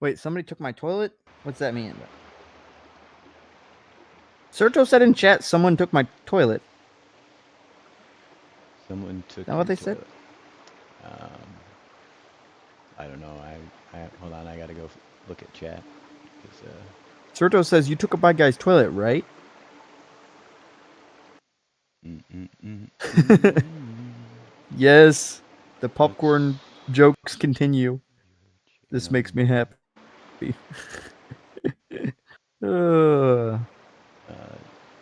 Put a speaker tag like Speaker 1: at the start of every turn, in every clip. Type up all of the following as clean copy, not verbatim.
Speaker 1: Wait, somebody took my toilet? What's that mean? Sergio said in chat someone took my toilet.
Speaker 2: Someone took.
Speaker 1: Is that what they said?
Speaker 2: I don't know. I hold on. I gotta go look at chat.
Speaker 1: Sergio says you took a bad guy's toilet, right? Yes. The popcorn jokes continue. This makes me happy.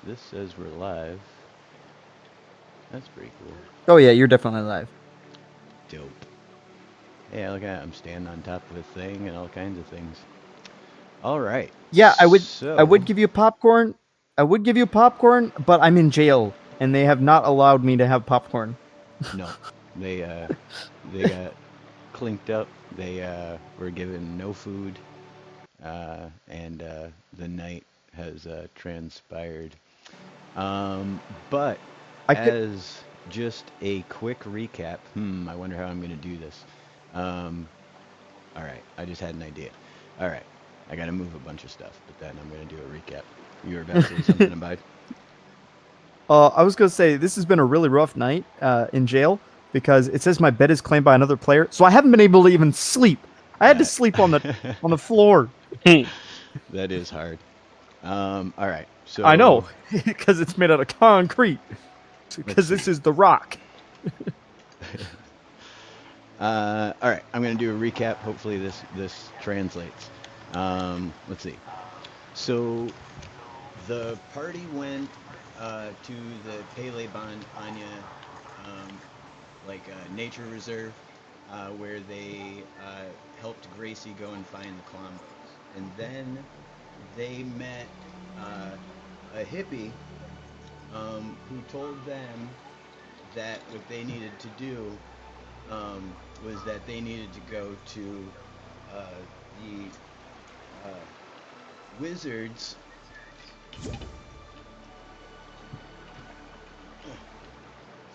Speaker 2: This says we're live. That's pretty cool.
Speaker 1: Oh yeah, you're definitely live.
Speaker 2: Dope. Yeah, look at that. I'm standing on top of a thing and all kinds of things. All right.
Speaker 1: Yeah, I would give you popcorn. I would give you popcorn, but I'm in jail and they have not allowed me to have popcorn.
Speaker 2: No. They got clinked up. They were given no food. And the night has transpired. But as just a quick recap, I wonder how I'm going to do this. All right, I just had an idea. All right, I got to move a bunch of stuff, but then I'm going to do a recap. You were about to say something about it?
Speaker 1: I was going to say, this has been a really rough night in jail because it says my bed is claimed by another player, so I haven't been able to even sleep. I had to sleep on the floor.
Speaker 2: That is hard. All right, so
Speaker 1: I know, because it's made out of concrete. Because this is The Rock.
Speaker 2: All right, I'm going to do a recap. Hopefully this translates. Let's see. So the party went to the Pele Anya, nature reserve, where they helped Gracie go and find the Klombos. And then they met a hippie who told them that what they needed to do was that they needed to go to the wizards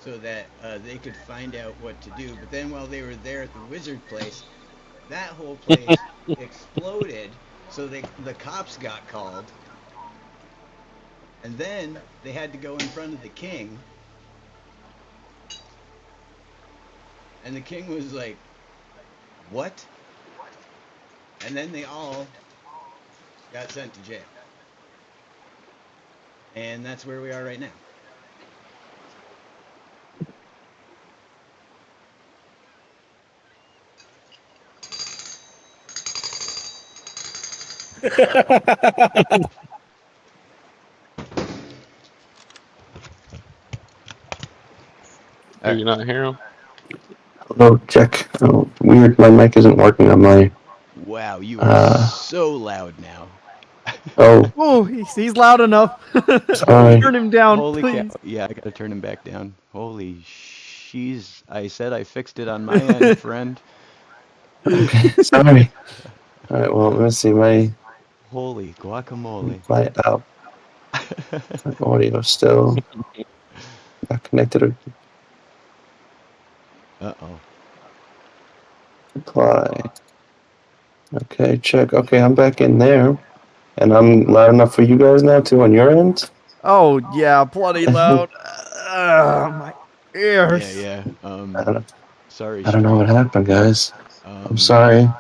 Speaker 2: so that they could find out what to do. But then while they were there at the wizard place, that whole place exploded, so the cops got called. And then they had to go in front of the king. And the king was like, what? And then they all got sent to jail. And that's where we are right now.
Speaker 3: Do you not hear him?
Speaker 4: Hello, check. Oh, weird, my mic isn't working on my...
Speaker 2: Wow, you are so loud now.
Speaker 4: Oh,
Speaker 1: he's loud enough.
Speaker 4: Sorry.
Speaker 1: Turn him down,
Speaker 2: Holy
Speaker 1: please.
Speaker 2: cow. Yeah, I gotta turn him back down. Holy sheesh. I said I fixed it on my end, friend.
Speaker 4: Okay, sorry. Alright, well, let's see, my
Speaker 2: Holy guacamole.
Speaker 4: my audio still not connected.
Speaker 2: Uh-oh.
Speaker 4: Apply. Okay, check. Okay, I'm back in there. And I'm loud enough for you guys now, too, on your end?
Speaker 1: Oh, yeah, bloody loud. My ears.
Speaker 2: Yeah. Sorry,
Speaker 4: I don't know what happened, guys. I'm
Speaker 2: sorry.
Speaker 4: sorry.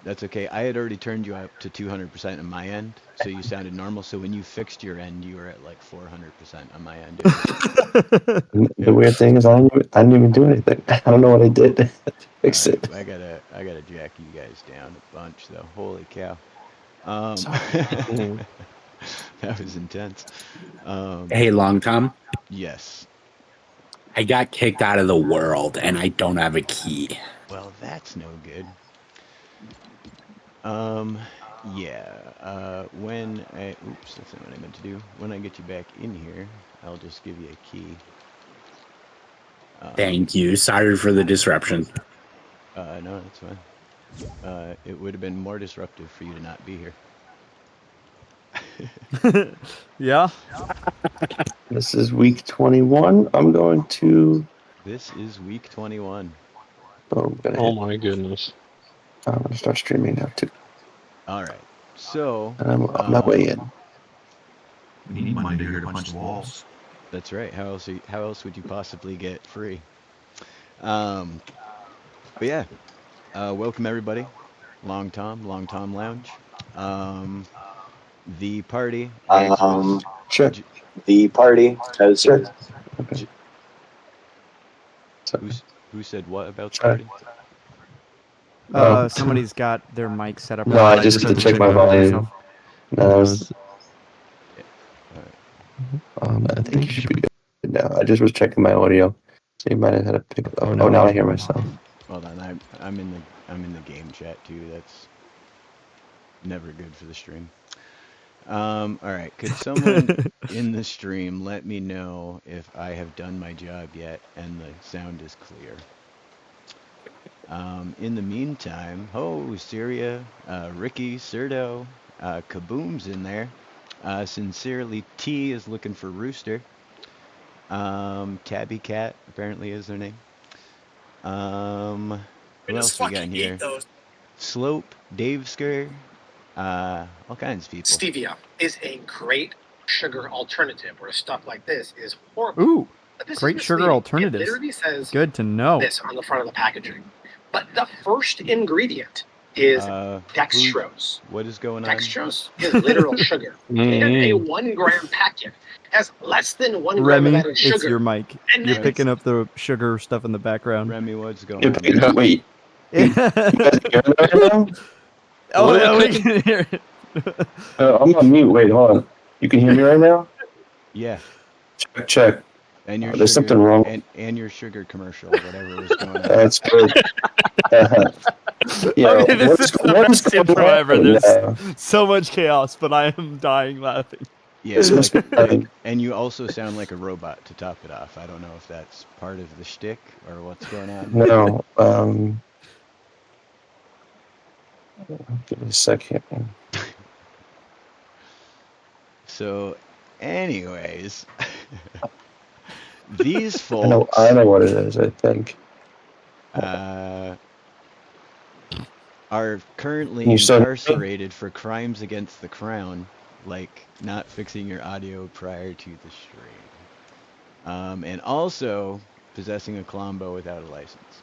Speaker 2: That's okay. I had already turned you up to 200% on my end, so you sounded normal. So when you fixed your end, you were at like 400% on my end.
Speaker 4: The weird thing is I didn't even do anything. I don't know what I did to fix it.
Speaker 2: I gotta jack you guys down a bunch though. Holy cow. That was intense.
Speaker 5: Hey, Long Tom.
Speaker 2: Yes.
Speaker 5: I got kicked out of the world, and I don't have a key.
Speaker 2: Well, that's no good. When oops, that's not what I meant to do. When I get you back in here, I'll just give you a key.
Speaker 5: Thank you. Sorry for the disruption.
Speaker 2: No, that's fine. It would have been more disruptive for you to not be here.
Speaker 1: Yeah.
Speaker 4: This is week 21. I'm going to...
Speaker 2: This is week 21.
Speaker 3: Oh my goodness.
Speaker 4: I'm going to start streaming now, too.
Speaker 2: All right. So
Speaker 4: And I'm on my way in.
Speaker 3: We need Monday here to punch the walls.
Speaker 2: that's right. How else would you possibly get free? Um, but yeah, welcome everybody. Long Tom Lounge. Um, the party as was
Speaker 4: Sure.
Speaker 2: j-
Speaker 6: The party has
Speaker 4: Sure. Okay.
Speaker 2: j-
Speaker 4: Sorry.
Speaker 2: who said what about the
Speaker 4: Sorry.
Speaker 2: party?
Speaker 4: Oh.
Speaker 1: Somebody's got their mic set up.
Speaker 4: No, I just had to check my volume. No, I think you should be good now. I just was checking my audio. So you might have had to pick. Oh, no, now I hear myself.
Speaker 2: Hold on, I'm in the game chat too. That's never good for the stream. All right, could someone in the stream let me know if I have done my job yet and the sound is clear? In the meantime, Syria, Ricky, Serdo, Kaboom's in there. Sincerely, T is looking for Rooster. Tabby Cat apparently is their name. Who else we got in here? Slope, Daveskar, all kinds of people.
Speaker 7: Stevia is a great sugar alternative where stuff like this is horrible.
Speaker 1: Ooh,
Speaker 7: But this
Speaker 1: great
Speaker 7: is
Speaker 1: sugar
Speaker 7: misleading.
Speaker 1: alternatives.
Speaker 7: It literally says
Speaker 1: good to know.
Speaker 7: this on the front of the packaging. But the first ingredient is dextrose.
Speaker 2: What is going on?
Speaker 7: Dextrose is literal sugar. And a 1 gram packet has less than 1 gram
Speaker 1: Remy,
Speaker 7: of added sugar.
Speaker 1: it's your mic.
Speaker 7: And
Speaker 1: You're
Speaker 7: then
Speaker 1: picking up the sugar stuff in the background.
Speaker 2: Remy, what's going on?
Speaker 4: Wait. You guys hear me right now?
Speaker 1: Oh, yeah, we can hear it.
Speaker 4: I'm on mute. Wait, hold on. You can hear me right now?
Speaker 2: Yeah.
Speaker 4: Check.
Speaker 2: And your
Speaker 4: There's
Speaker 2: sugar,
Speaker 4: something wrong.
Speaker 2: And your sugar commercial, whatever is going on.
Speaker 4: That's good. Yeah,
Speaker 1: Okay, this is the
Speaker 4: what is
Speaker 1: best intro
Speaker 4: going on?
Speaker 1: ever. There's
Speaker 4: Yeah.
Speaker 1: so much chaos, but I am dying laughing.
Speaker 2: Yeah,
Speaker 4: This must be funny.
Speaker 2: and you also sound like a robot to top it off. I don't know if that's part of the shtick or what's going on.
Speaker 4: No, give me a second.
Speaker 2: So, anyways, these folks
Speaker 4: I know what it is, I think.
Speaker 2: are currently
Speaker 4: Can you start-
Speaker 2: incarcerated for crimes against the crown, like not fixing your audio prior to the stream, and also possessing a Klombo without a license.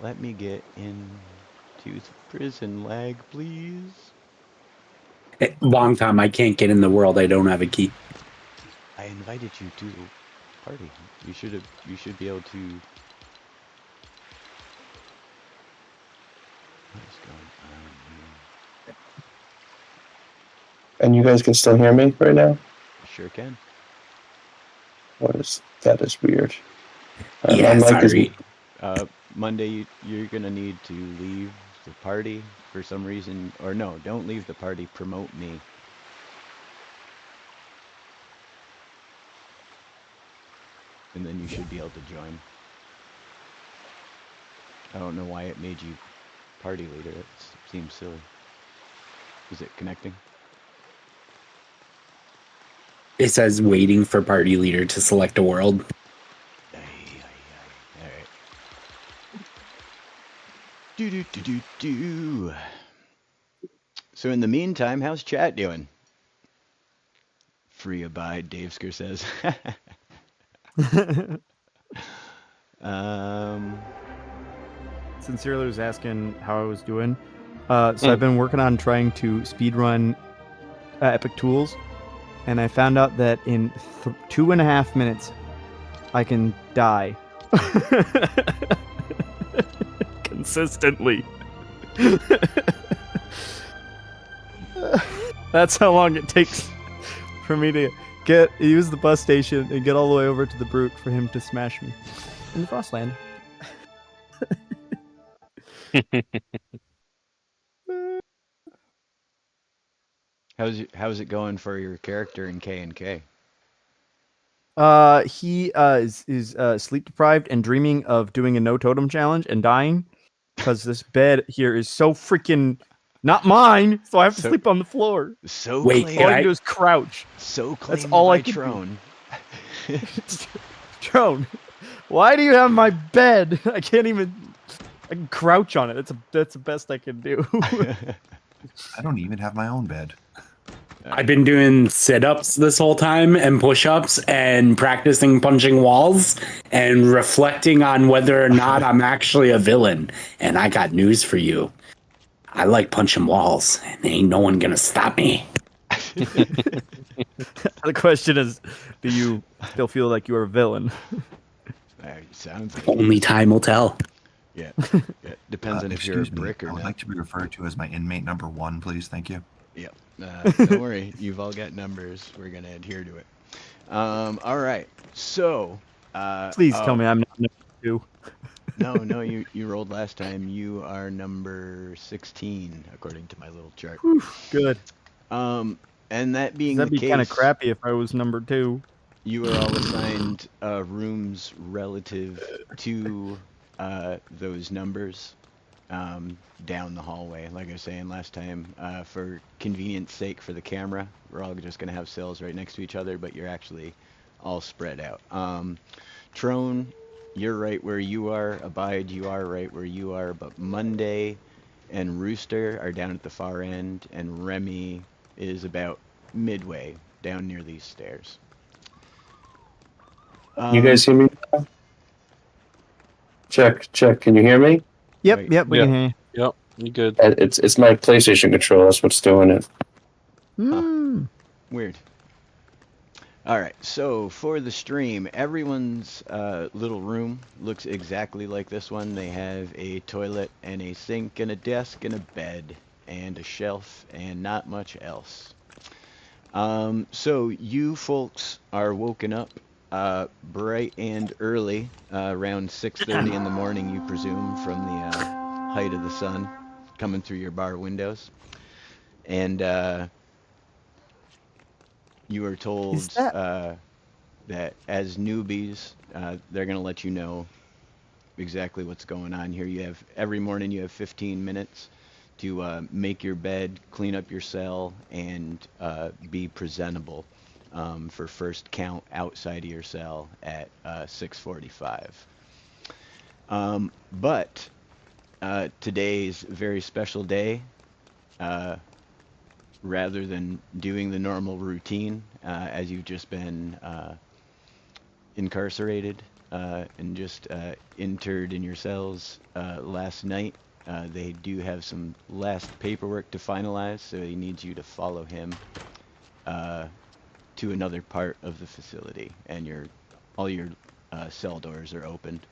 Speaker 2: Let me get into the prison lag, please.
Speaker 5: Long time. I can't get in the world. I don't have a key.
Speaker 2: I invited you to the party. You should be able to. What is going on here?
Speaker 4: And you guys can still hear me right now?
Speaker 2: Sure can.
Speaker 4: That is weird.
Speaker 5: Yeah,
Speaker 4: my mic is-
Speaker 5: sorry.
Speaker 2: Monday, you're gonna need to leave the party for some reason, or no, don't leave the party. Promote me. And then you should be able to join. I don't know why it made you party leader. It seems silly. Is it connecting?
Speaker 5: It says waiting for party leader to select a world.
Speaker 2: Alright. Do. So in the meantime, how's chat doing? Free abide, Daveskar says.
Speaker 1: Sincerely was asking how I was doing. So I've been working on trying to speedrun Epic Tools, and I found out that in 2.5 minutes, I can die. Consistently. That's how long it takes for me to use the bus station and get all the way over to the Brute for him to smash me in the Frostland.
Speaker 2: How's it going for your character in K&K?
Speaker 1: He is sleep deprived and dreaming of doing a no totem challenge and dying because this bed here is so freaking not mine, so I have to sleep on the floor.
Speaker 2: So
Speaker 5: Wait,
Speaker 2: claimed,
Speaker 1: All I can do is crouch.
Speaker 2: so claimed
Speaker 1: That's all I
Speaker 2: by
Speaker 1: can do.
Speaker 2: Trone.
Speaker 1: Drone, why do you have my bed? I can't even. I can crouch on it. That's the best I can do.
Speaker 3: I don't even have my own bed.
Speaker 5: I've been doing sit-ups this whole time and push-ups and practicing punching walls and reflecting on whether or not I'm actually a villain. And I got news for you. I like punching walls, and ain't no one gonna stop me.
Speaker 1: The question is, do you still feel like you're a villain?
Speaker 2: Sounds like
Speaker 5: Only time will tell.
Speaker 2: Yeah. Depends on if you're a
Speaker 3: Excuse me,
Speaker 2: brick or
Speaker 3: I would
Speaker 2: not.
Speaker 3: like to be referred to as my inmate number 1, please. Thank you.
Speaker 2: Yep. Don't worry. You've all got numbers. We're going to adhere to it. All right. So.
Speaker 1: Please tell me I'm not number 2.
Speaker 2: No, you rolled last time. You are number 16, according to my little chart.
Speaker 1: Whew, good.
Speaker 2: And that being
Speaker 1: That'd
Speaker 2: the
Speaker 1: be
Speaker 2: case,
Speaker 1: kind of crappy if I was number 2.
Speaker 2: you are all assigned rooms relative to those numbers down the hallway. Like I was saying last time, for convenience sake for the camera, we're all just going to have cells right next to each other, but you're actually all spread out. Trone, you're right where you are. Abide, you are right where you are. But Monday and Rooster are down at the far end, and Remy is about midway down near these stairs.
Speaker 4: You guys hear me? Check. Can you hear me?
Speaker 1: Yep,
Speaker 2: Right.
Speaker 1: yep, we can hear you.
Speaker 8: Yep, you good.
Speaker 4: It's my PlayStation controller. That's what's doing it.
Speaker 2: Weird. All right, so for the stream, everyone's little room looks exactly like this one. They have a toilet and a sink and a desk and a bed and a shelf and not much else. So you folks are woken up bright and early, around 6:30 in the morning, you presume, from the height of the sun coming through your bar windows. And you are told that as newbies, they're going to let you know exactly what's going on here. You have every morning you have 15 minutes to make your bed, clean up your cell, and be presentable for first count outside of your cell at 6:45. But today's a very special day. Rather than doing the normal routine, as you've just been incarcerated and just interred in your cells last night, they do have some last paperwork to finalize, so he needs you to follow him to another part of the facility, and all your cell doors are opened.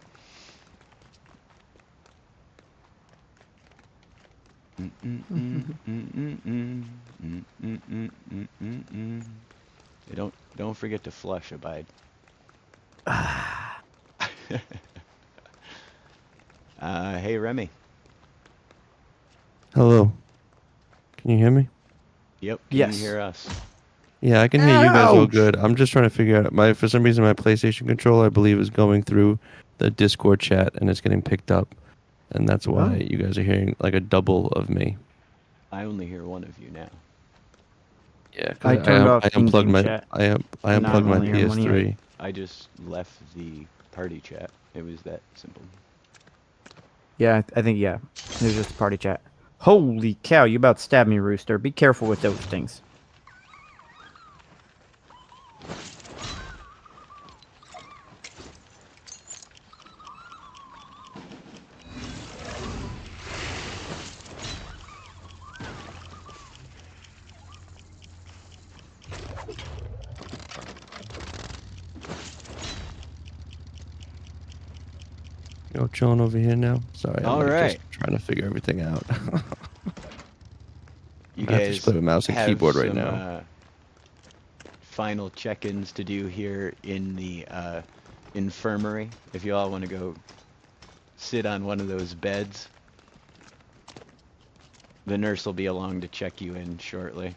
Speaker 2: Don't forget to flush, Abide. Hey, Remy.
Speaker 9: Hello. Can you hear me?
Speaker 2: Yep. Can
Speaker 1: Yes.
Speaker 2: you hear us?
Speaker 9: Yeah, I can hear you guys all
Speaker 1: Ouch.
Speaker 9: good. I'm just trying to figure out for some reason my PlayStation controller, I believe, is going through the Discord chat and it's getting picked up, and that's why you guys are hearing like a double of me.
Speaker 2: I only hear one of you now.
Speaker 9: Yeah,
Speaker 1: I turned off
Speaker 9: I
Speaker 1: Team
Speaker 9: unplugged my
Speaker 1: chat.
Speaker 9: I
Speaker 1: I'm not
Speaker 9: unplugged my
Speaker 1: only hearing one yet.
Speaker 9: PS3.
Speaker 2: I just left the party chat. It was that simple.
Speaker 1: Yeah, I think, yeah. It was just a party chat. Holy cow, you about stabbed me, Rooster. Be careful with those things.
Speaker 9: You know, chilling over here now. Sorry, I'm
Speaker 2: All
Speaker 9: like
Speaker 2: right.
Speaker 9: just trying to figure everything out.
Speaker 2: You
Speaker 9: I have to
Speaker 2: guys
Speaker 9: just play with mouse and
Speaker 2: have
Speaker 9: keyboard right
Speaker 2: some,
Speaker 9: now.
Speaker 2: Final check-ins to do here in the infirmary. If you all want to go sit on one of those beds, the nurse will be along to check you in shortly.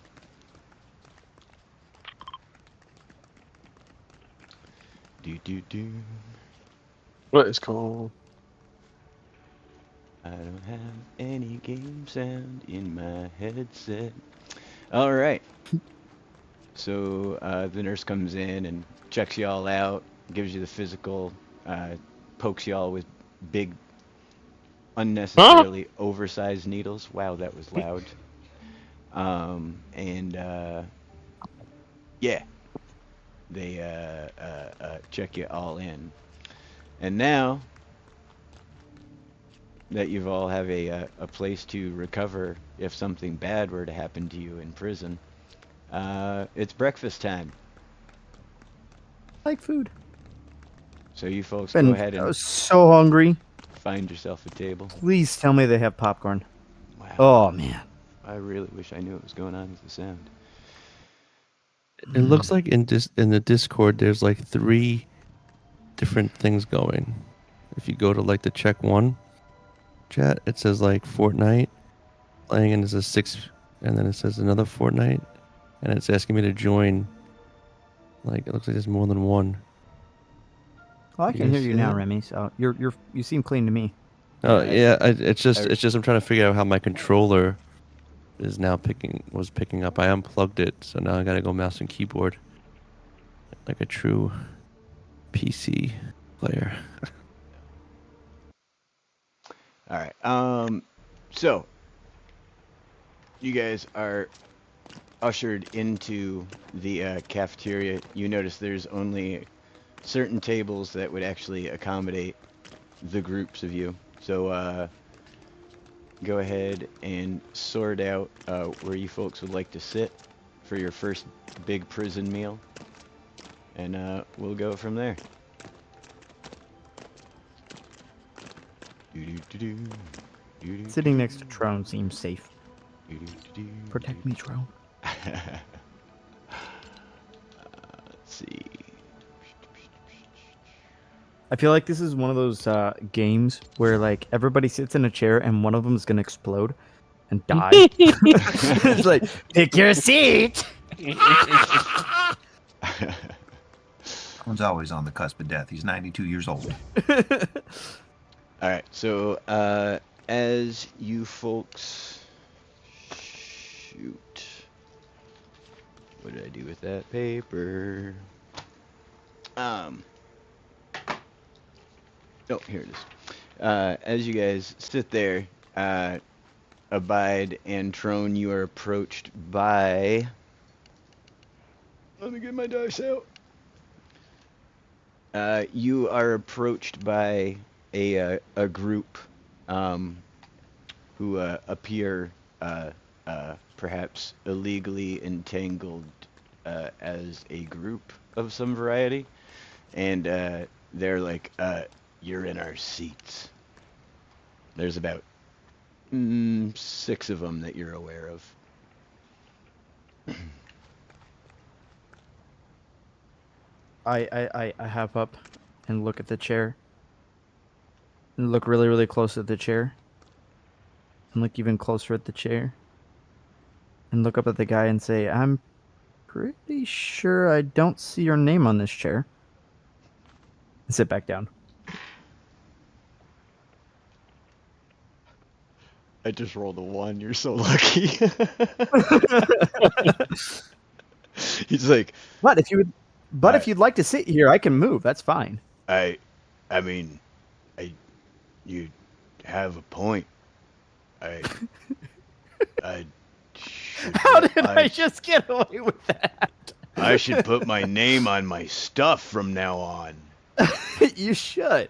Speaker 2: Do.
Speaker 8: What is called?
Speaker 2: I don't have any game sound in my headset. All right. So the nurse comes in and checks you all out, gives you the physical, pokes you all with big unnecessarily oversized needles. Wow, that was loud. Yeah, they check you all in. And now that you've all have a place to recover if something bad were to happen to you in prison, it's breakfast time.
Speaker 1: I like food.
Speaker 2: So you folks
Speaker 1: And
Speaker 2: go ahead
Speaker 1: I
Speaker 2: and
Speaker 1: was so hungry.
Speaker 2: find yourself a table.
Speaker 1: Please tell me they have popcorn.
Speaker 2: Wow.
Speaker 1: Oh man.
Speaker 2: I really wish I knew what was going on with the sound.
Speaker 9: It looks like in the Discord, there's like 3 different things going. If you go to like the check 1 chat, it says like Fortnite playing, and it says 6, and then it says another Fortnite, and it's asking me to join. Like it looks like there's more than one.
Speaker 1: Well, I
Speaker 9: You
Speaker 1: can
Speaker 9: guys
Speaker 1: hear you
Speaker 9: see
Speaker 1: now,
Speaker 9: that?
Speaker 1: Remy. So you seem clean to me.
Speaker 9: Oh
Speaker 2: Yeah,
Speaker 9: yeah, it's just I'm trying to figure out how my controller is now picking up. I unplugged it, so now I gotta go mouse and keyboard like a true PC player.
Speaker 2: All right. So you guys are ushered into the cafeteria. You notice there's only certain tables that would actually accommodate the groups of you. So go ahead and sort out where you folks would like to sit for your first big prison meal, and we'll go from there.
Speaker 1: Sitting next to Trone seems safe. Protect me, Trone.
Speaker 2: Let's see.
Speaker 1: I feel like this is one of those games where like everybody sits in a chair and one of them is gonna explode and die. It's like, pick your seat.
Speaker 3: One's always on the cusp of death. He's 92 years old.
Speaker 2: All right, so as you folks shoot, what did I do with that paper? Oh, here it is. As you guys sit there, Abide and Trone, you are approached by. Let me get my dice out. You are approached by a group who appear perhaps illegally entangled as a group of some variety, and they're like, you're in our seats. There's about 6 of them that you're aware of.
Speaker 1: I hop up and look at the chair. And look really, really close at the chair. And look even closer at the chair. And look up at the guy and say, I'm pretty sure I don't see your name on this chair. And sit back down.
Speaker 2: I just rolled a 1. You're so lucky. He's like,
Speaker 1: But if you'd like to sit here, I can move. That's fine.
Speaker 2: I mean, you have a point.
Speaker 1: How did I just get away with that?
Speaker 2: I should put my name on my stuff from now on.
Speaker 1: You should.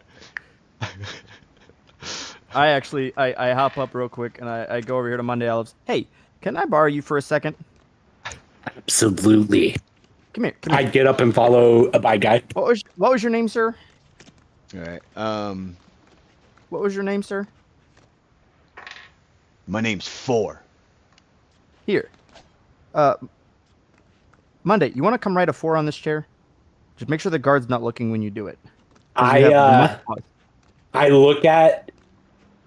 Speaker 1: I hop up real quick and I go over here to Monday Olives. Hey, can I borrow you for a second?
Speaker 5: Absolutely.
Speaker 1: Come here.
Speaker 5: I'd get up and follow a bye guy.
Speaker 1: What was your name, sir?
Speaker 2: All right.
Speaker 1: What was your name, sir?
Speaker 2: My name's 4.
Speaker 1: Here. Monday, you want to come write a 4 on this chair? Just make sure the guard's not looking when you do it.
Speaker 5: I look at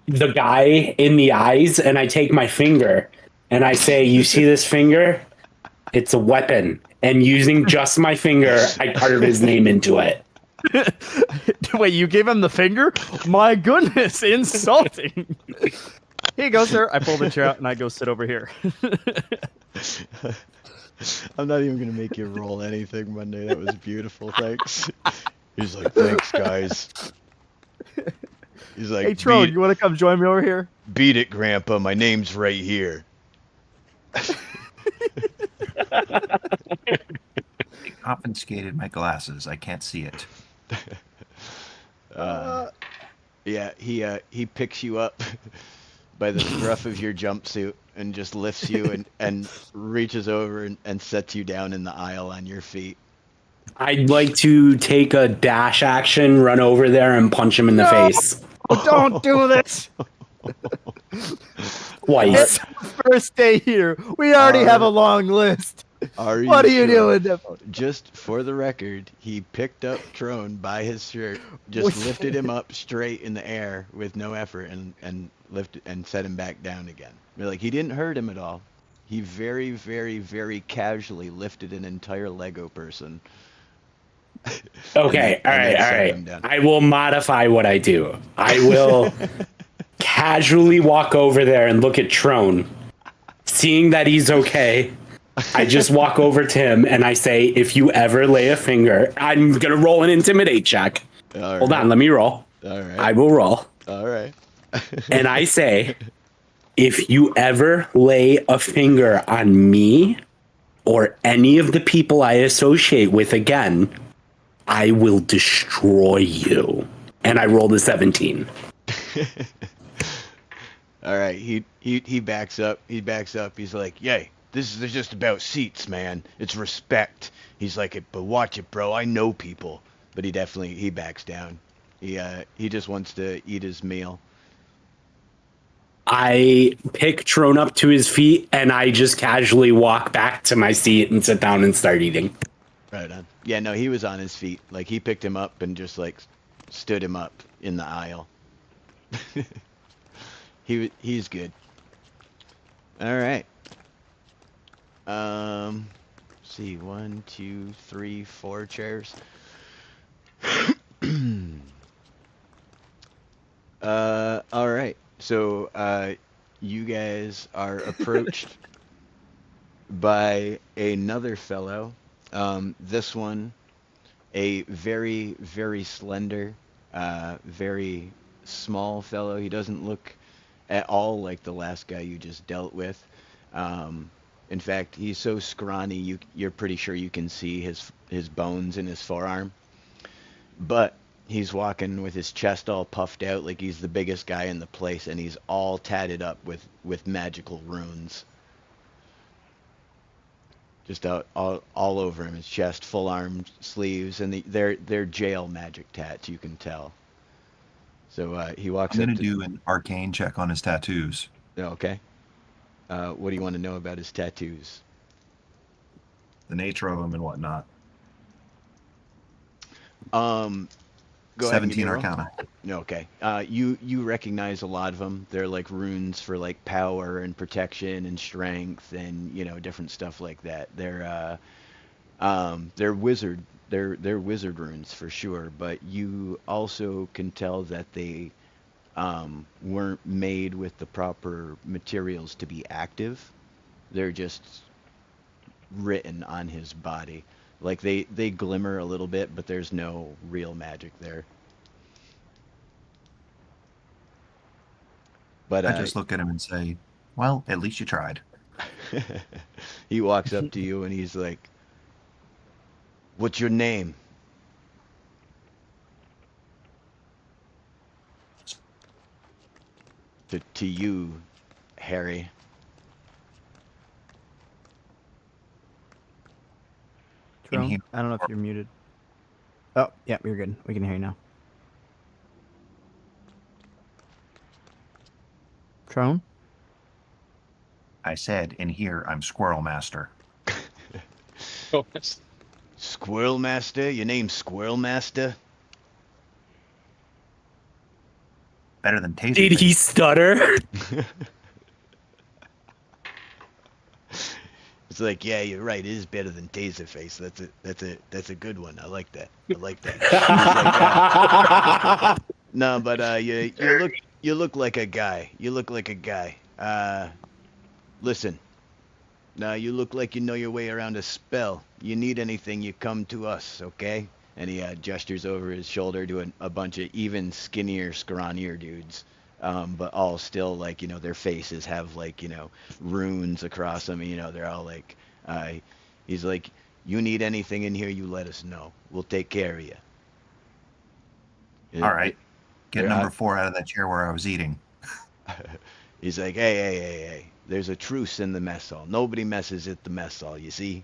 Speaker 5: the guy in the eyes and I take my finger and I say, you see this finger? It's a weapon. And using just my finger, I carve his name into it.
Speaker 1: Wait, you gave him the finger? My goodness, insulting. Here you go, sir. I pull the chair out and I go sit over here.
Speaker 2: I'm not even going to make you roll anything, Monday. That was beautiful. Thanks. He's like, thanks, guys. He's like,
Speaker 1: Hey, Trone, you want to come join me over here?
Speaker 2: Beat it, Grandpa. My name's right here.
Speaker 3: They confiscated my glasses. I can't see it.
Speaker 2: Yeah, he picks you up by the scruff of your jumpsuit and just lifts you and reaches over and sets you down in the aisle on your feet.
Speaker 5: I'd like to take a dash action, run over there, and punch him in the face.
Speaker 1: Oh, don't do this.
Speaker 5: Twice.
Speaker 1: It's our first day here. We already have a long list. What are you doing?
Speaker 2: Just for the record, he picked up Trone by his shirt, just lifted him up straight in the air with no effort, and lifted and set him back down again. Like, he didn't hurt him at all. He very, very, very casually lifted an entire Lego person.
Speaker 5: Okay, all right. I will modify what I do. I will casually walk over there and look at Trone. Seeing that he's okay, I just walk over to him and I say, if you ever lay a finger, I'm going to roll an intimidate check. Hold on, let me roll.
Speaker 2: All right.
Speaker 5: I will roll.
Speaker 2: All right.
Speaker 5: And I say, if you ever lay a finger on me or any of the people I associate with again, I will destroy you. And I rolled a 17.
Speaker 2: All right. He backs up. He's like, yay. This is just about seats, man. It's respect. He's like, but watch it, bro. I know people. But he backs down. He just wants to eat his meal.
Speaker 5: I pick Trone up to his feet and I just casually walk back to my seat and sit down and start eating.
Speaker 2: Right on. Yeah, no, he was on his feet. Like, he picked him up and just like stood him up in the aisle. He's good. All right. See, 1, 2, 3, 4 chairs. All right. So, you guys are approached by another fellow. This one, a very, very slender, very small fellow. He doesn't look at all like the last guy you just dealt with. In fact, he's so scrawny, you're pretty sure you can see his bones in his forearm. But he's walking with his chest all puffed out like he's the biggest guy in the place, and he's all tatted up with magical runes. Just all over him, his chest, full arm sleeves, and they're jail magic tats, you can tell. So he walks.
Speaker 3: I'm going to do an arcane check on his tattoos.
Speaker 2: Okay. What do you want to know about his tattoos?
Speaker 3: The nature of them and whatnot.
Speaker 2: Go ahead.
Speaker 3: 17 Arcana.
Speaker 2: Okay. You recognize a lot of them. They're like runes for like power and protection and strength and different stuff like that. They're wizard. They're wizard runes for sure. But you also can tell that they weren't made with the proper materials to be active. They're just written on his body. Like they glimmer a little bit, but there's no real magic there. But
Speaker 3: I just look at him and say, well, at least you tried.
Speaker 2: He walks up to you and he's like, what's your name? To you, Harry.
Speaker 1: Trone, I don't know if you're muted. Oh, yeah, you're good. We can hear you now. Trone?
Speaker 3: I said, in here, I'm Squirrel Master.
Speaker 2: Squirrel Master? Your name's Squirrel Master?
Speaker 3: Better than Taser.
Speaker 5: Did he stutter?
Speaker 2: It's like, yeah, you're right. It is better than Taserface. That's a good one. I like that. No, but you look like a guy. You look like a guy. Listen. Now you look like you know your way around a spell. You need anything, you come to us, okay? and he gestures over his shoulder to a bunch of even skinnier, scrawnier dudes. But all still like, their faces have like, runes across them. They're all like, he's like, you need anything in here, you let us know. We'll take care of you.
Speaker 3: All right. Get
Speaker 2: they're
Speaker 3: number 4 out of that chair where I was eating.
Speaker 2: He's like, hey. There's a truce in the mess hall. Nobody messes at the mess hall, you see?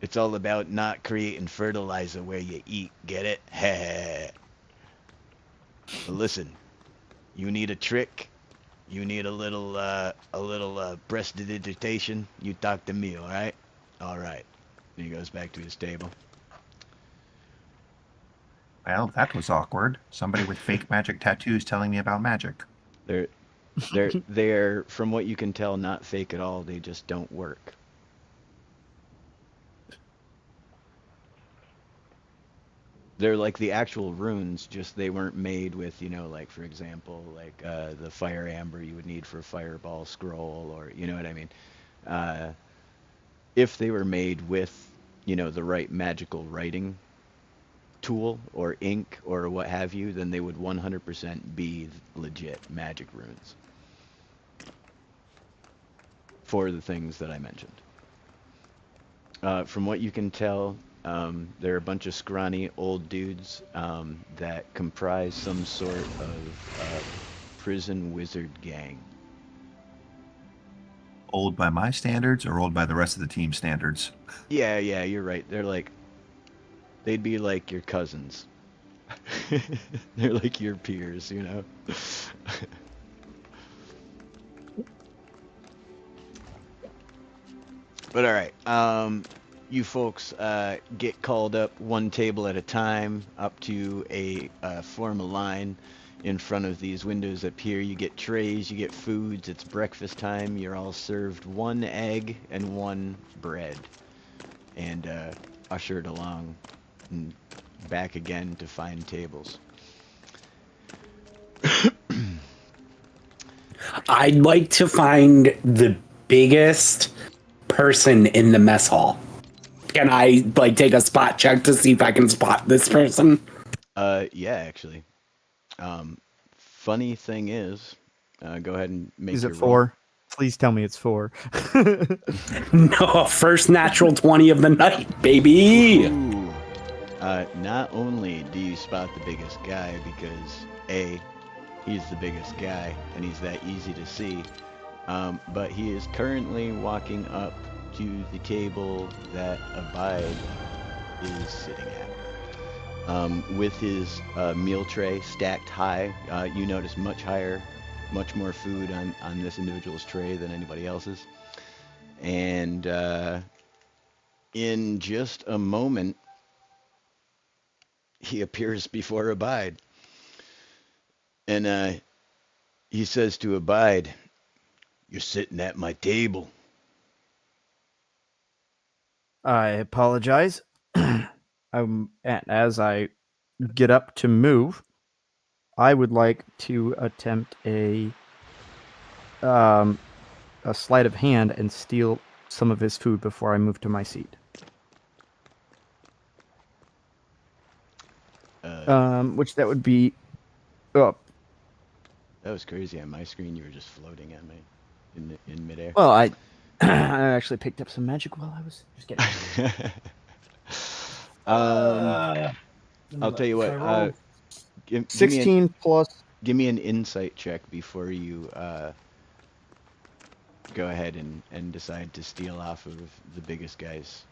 Speaker 2: It's all about not creating fertilizer where you eat. Get it? Heh. But listen, you need a trick. You need a little prestidigitation. You talk to me, all right? All right. And he goes back to his table.
Speaker 3: Well, that was awkward. Somebody with fake magic tattoos telling me about magic.
Speaker 2: They're from what you can tell, not fake at all. They just don't work. They're like the actual runes, just they weren't made with, like for example, like the fire amber you would need for a fireball scroll, or you know what I mean. If they were made with, the right magical writing tool or ink or what have you, then they would 100% be legit magic runes for the things that I mentioned. From what you can tell, there are a bunch of scrawny old dudes that comprise some sort of prison wizard gang.
Speaker 3: Old by my standards or old by the rest of the team standards?
Speaker 2: Yeah, you're right. They'd be like your cousins. They're like your peers, But all right, you folks get called up one table at a time up to form a line in front of these windows up here. You get trays, you get foods. It's breakfast time. You're all served 1 egg and 1 bread, and ushered along and back again to find tables.
Speaker 5: I'd like to find the biggest person in the mess hall. Can I take a spot check to see if I can spot this person?
Speaker 2: Yeah, actually. Funny thing is, go ahead and make
Speaker 1: Is
Speaker 2: your
Speaker 1: it
Speaker 2: roll.
Speaker 1: 4? Please tell me it's 4.
Speaker 5: No, first natural 20 of the night, baby.
Speaker 2: Ooh. Not only do you spot the biggest guy because A, he's the biggest guy and he's that easy to see, but he is currently walking up to the table that Abide is sitting at. With his meal tray stacked high, you notice much more food on this individual's tray than anybody else's. And in just a moment, he appears before Abide. And he says to Abide, "You're sitting at my table."
Speaker 1: I apologize. As I get up to move, I would like to attempt a sleight of hand and steal some of his food before I move to my seat. Which that would be. Oh,
Speaker 2: That was crazy. On my screen, you were just floating at me in midair.
Speaker 1: well, I actually picked up some magic while I was just getting.
Speaker 2: I'll tell you what. Give
Speaker 1: 16 plus.
Speaker 2: Give me an insight check before you go ahead and decide to steal off of the biggest guy's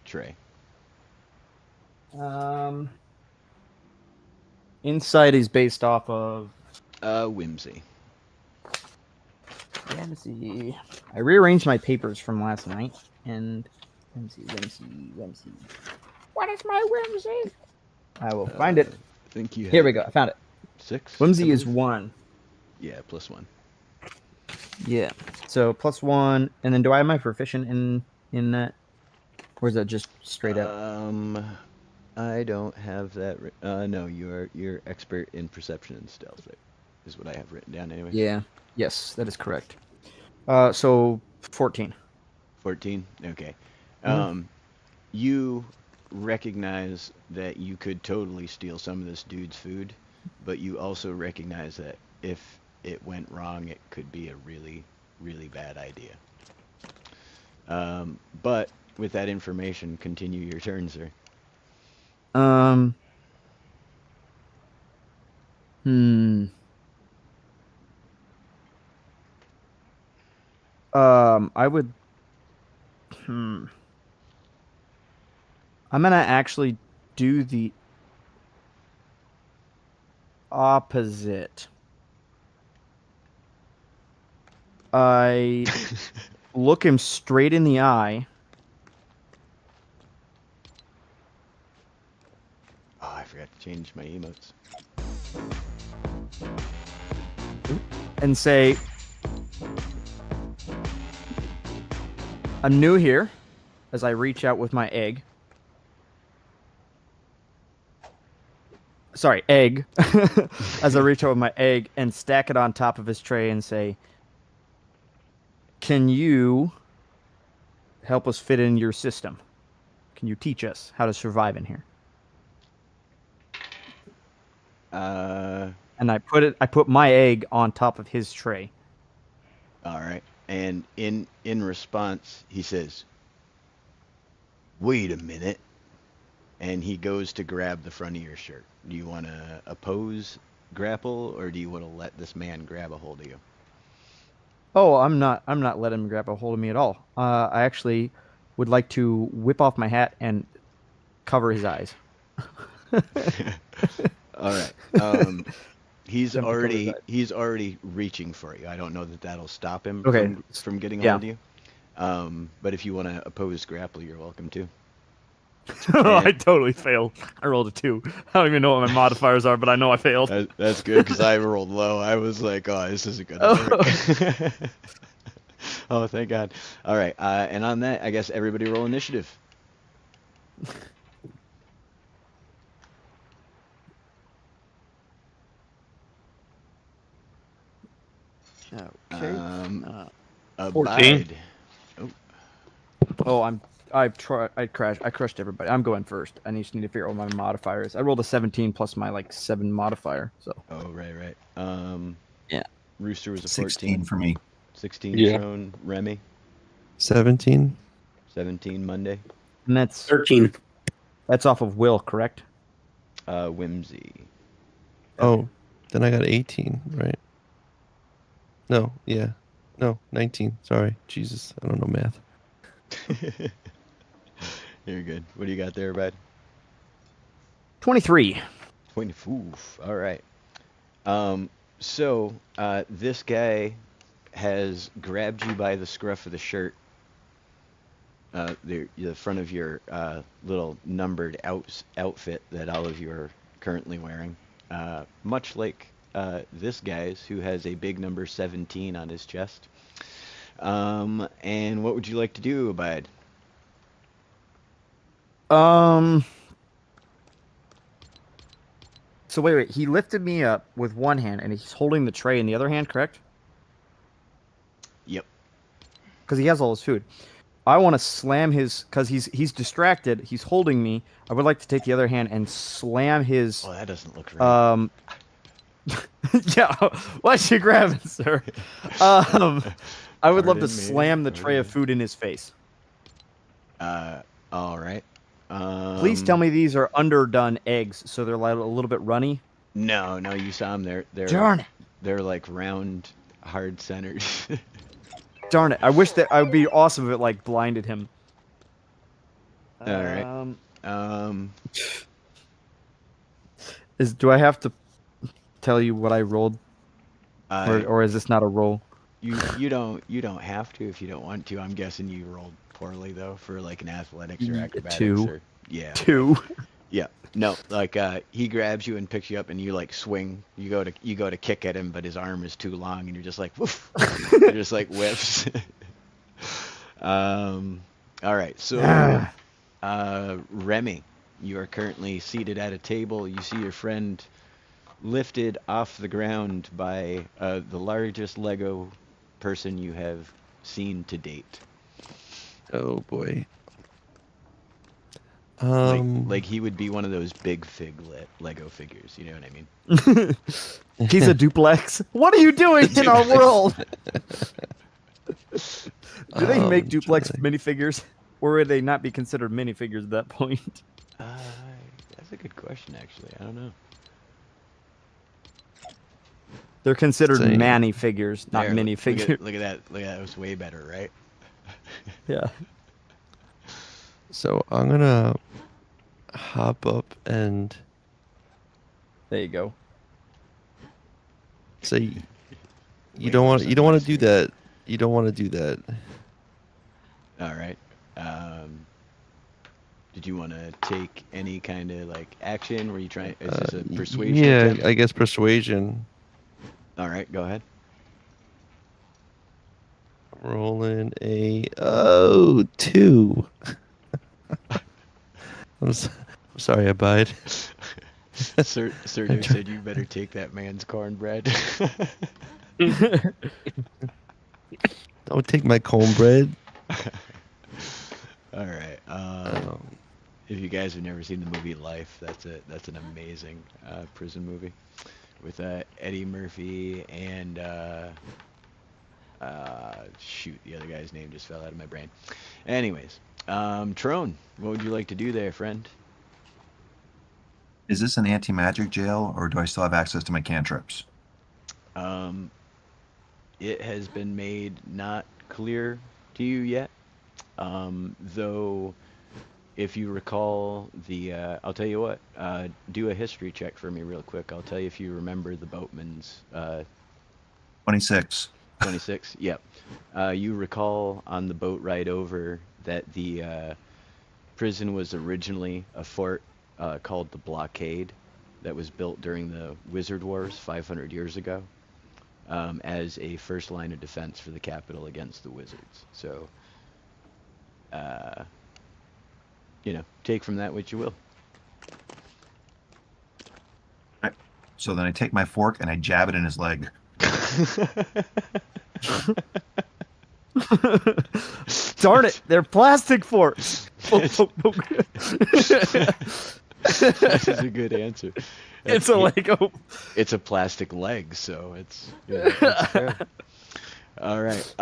Speaker 2: tray.
Speaker 1: Insight is based off of
Speaker 2: Whimsy.
Speaker 1: Whimsy. I rearranged my papers from last night, and Whimsy. What is my whimsy? I will find it.
Speaker 2: I think you.
Speaker 1: Here we go. I found it.
Speaker 2: 6.
Speaker 1: Whimsy is 1.
Speaker 2: Yeah, +1.
Speaker 1: Yeah. So +1, and then do I have my proficient in that, or is that just straight up?
Speaker 2: I don't have that. No, you're expert in perception and stealth. Right? Is what I have written down anyway.
Speaker 1: Yeah. Yes, that is correct. So 14.
Speaker 2: 14. Okay. You recognize that you could totally steal some of this dude's food, but you also recognize that if it went wrong, it could be a really, really bad idea. But with that information, continue your turn, sir.
Speaker 1: I would. I'm gonna actually do the opposite. I look him straight in the eye.
Speaker 2: Oh, I forgot to change my emotes.
Speaker 1: And say, I'm new here, as I reach out with my egg. Sorry, egg. As I reach out with my egg and stack it on top of his tray and say, can you help us fit in your system? Can you teach us how to survive in here? And I put my egg on top of his tray.
Speaker 2: All right. And in response, he says, "Wait a minute." And he goes to grab the front of your shirt. Do you want to oppose grapple, or do you want to let this man grab a hold of you?
Speaker 1: Oh, I'm not letting him grab a hold of me at all. I actually would like to whip off my hat and cover his eyes.
Speaker 2: All right. He's already reaching for you. I don't know that that'll stop him from getting a hold of you. But if you want to oppose grapple, you're welcome to.
Speaker 1: I totally failed. I rolled a 2. I don't even know what my modifiers are, but I know I failed.
Speaker 2: That's good, because I rolled low. I was like, oh, this isn't going to work. Oh, thank God. All right. And on that, I guess everybody roll initiative.
Speaker 1: Okay.
Speaker 8: 14.
Speaker 1: Oh, I crushed everybody. I'm going first. I just need to figure out what my modifier is. I rolled a 17 plus my 7 modifier. So.
Speaker 2: Oh, right.
Speaker 1: Yeah.
Speaker 2: Rooster was a
Speaker 3: 16
Speaker 2: 14
Speaker 3: for me.
Speaker 2: 16
Speaker 8: Yeah.
Speaker 2: Sean, Remy.
Speaker 9: 17.
Speaker 2: 17 Monday.
Speaker 1: And that's
Speaker 5: 13.
Speaker 1: That's off of will, correct?
Speaker 2: Whimsy.
Speaker 9: Oh, then I got 18, right? No, yeah. No, 19. Sorry. Jesus, I don't know math.
Speaker 2: You're good. What do you got there, bud?
Speaker 1: 23.
Speaker 2: 20. Oof. All right. So this guy has grabbed you by the scruff of the shirt, the front of your little numbered outfit that all of you are currently wearing, much like this guy's, who has a big number 17 on his chest. And what would you like to do, Abide?
Speaker 1: So wait. He lifted me up with one hand, and he's holding the tray in the other hand, correct?
Speaker 2: Yep.
Speaker 1: Because he has all his food. I want to slam his, because he's distracted. He's holding me. I would like to take the other hand and slam his.
Speaker 2: Oh, that doesn't look right.
Speaker 1: Yeah. Why'd you grab it, sir? I would love to slam the tray of food in his face.
Speaker 2: All right.
Speaker 1: Please tell me these are underdone eggs, so they're like a little bit runny.
Speaker 2: No, you saw them.
Speaker 1: Darn it.
Speaker 2: They're like round, hard centered.
Speaker 1: Darn it! I wish that I would be awesome if it blinded him.
Speaker 2: All right.
Speaker 1: Do I have to tell you what I rolled, or is this not a roll?
Speaker 2: You don't have to if you don't want to. I'm guessing you rolled poorly though for an athletics or acrobatics.
Speaker 1: 2.
Speaker 2: Yeah.
Speaker 1: 2.
Speaker 2: Yeah. No, he grabs you and picks you up, and you swing. You go to kick at him, but his arm is too long, and you're just like woof. You're just whiffs. All right. So, Remy, you are currently seated at a table. You see your friend lifted off the ground by the largest Lego person you have seen to date.
Speaker 9: Oh boy.
Speaker 8: Like he would be one of those big Lego figures. You know what I mean?
Speaker 1: He's a duplex. What are you doing in our world? Do they make duplex minifigures, or would they not be considered minifigures at that point?
Speaker 8: That's a good question, actually. I don't know.
Speaker 1: They're considered
Speaker 9: Same.
Speaker 1: Manny figures, not
Speaker 8: There,
Speaker 1: minifigures.
Speaker 8: Look at that. Look at that. It was way better, right?
Speaker 1: Yeah.
Speaker 9: So I'm gonna hop up and
Speaker 1: There you go.
Speaker 9: say you
Speaker 8: Wait,
Speaker 9: don't want
Speaker 8: where's
Speaker 9: you
Speaker 8: that
Speaker 9: don't want
Speaker 8: noise
Speaker 9: to do that. You don't want to do that.
Speaker 8: All right. Did you want to take any kind of like action? Were you trying? Is this a persuasion?
Speaker 9: Yeah,
Speaker 8: attempt?
Speaker 9: I guess persuasion.
Speaker 8: All right, go ahead.
Speaker 9: Rolling a 2. I'm sorry, I bide.
Speaker 8: Sergio said you better take that man's cornbread.
Speaker 9: Don't take my cornbread.
Speaker 8: All right. If you guys have never seen the movie Life, that's an amazing prison movie with Eddie Murphy and shoot, the other guy's name just fell out of my brain. Anyways, Trone, what would you like to do there, friend?
Speaker 3: Is this an anti-magic jail, or do I still have access to my cantrips?
Speaker 8: It has been made not clear to you yet, though. If you recall I'll tell you what, do a history check for me real quick. I'll tell you if you remember the boatman's,
Speaker 3: 26.
Speaker 8: 26, yep. You recall on the boat ride over that the prison was originally a fort called the Blockade that was built during the Wizard Wars 500 years ago as a first line of defense for the capital against the wizards. So, take from that what you will.
Speaker 3: Right. So then I take my fork and I jab it in his leg.
Speaker 1: Darn it! They're plastic forks.
Speaker 8: This is a good answer.
Speaker 1: It's a Lego.
Speaker 8: It's a plastic leg, so it's fair. All right.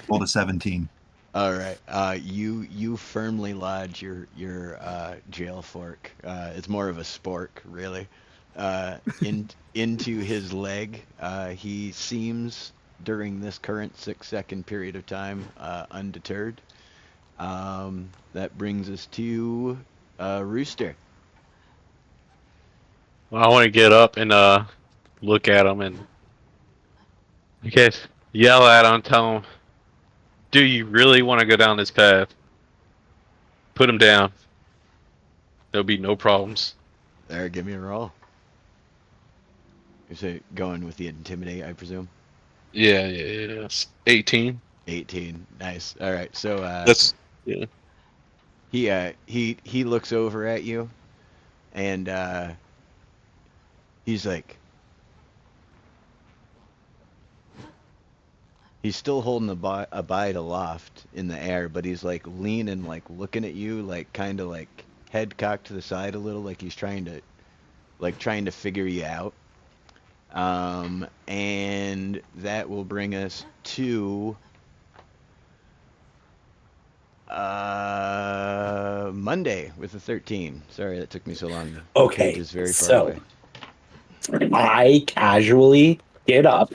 Speaker 3: Rolled a 17.
Speaker 8: All right. You firmly lodge your jail fork. It's more of a spork, really. Into his leg. He seems, during this current 6-second period of time, undeterred. That brings us to Rooster.
Speaker 10: Well, I want to get up and look at him and I guess yell at him, tell him, do you really want to go down this path? Put him down. There'll be no problems.
Speaker 8: There, give me a roll. Is it going with the intimidate, I presume?
Speaker 10: Yeah. 18.
Speaker 8: 18. Nice. All right. So
Speaker 10: That's yeah.
Speaker 8: He looks over at you, and he's like, he's still holding a bite aloft in the air, but he's like leaning, like looking at you, like kind of like head cocked to the side a little, like he's trying to figure you out. And that will bring us to Monday with a 13. Sorry that took me so long.
Speaker 5: Okay,
Speaker 8: The page is very far
Speaker 5: so
Speaker 8: away.
Speaker 5: I casually get up.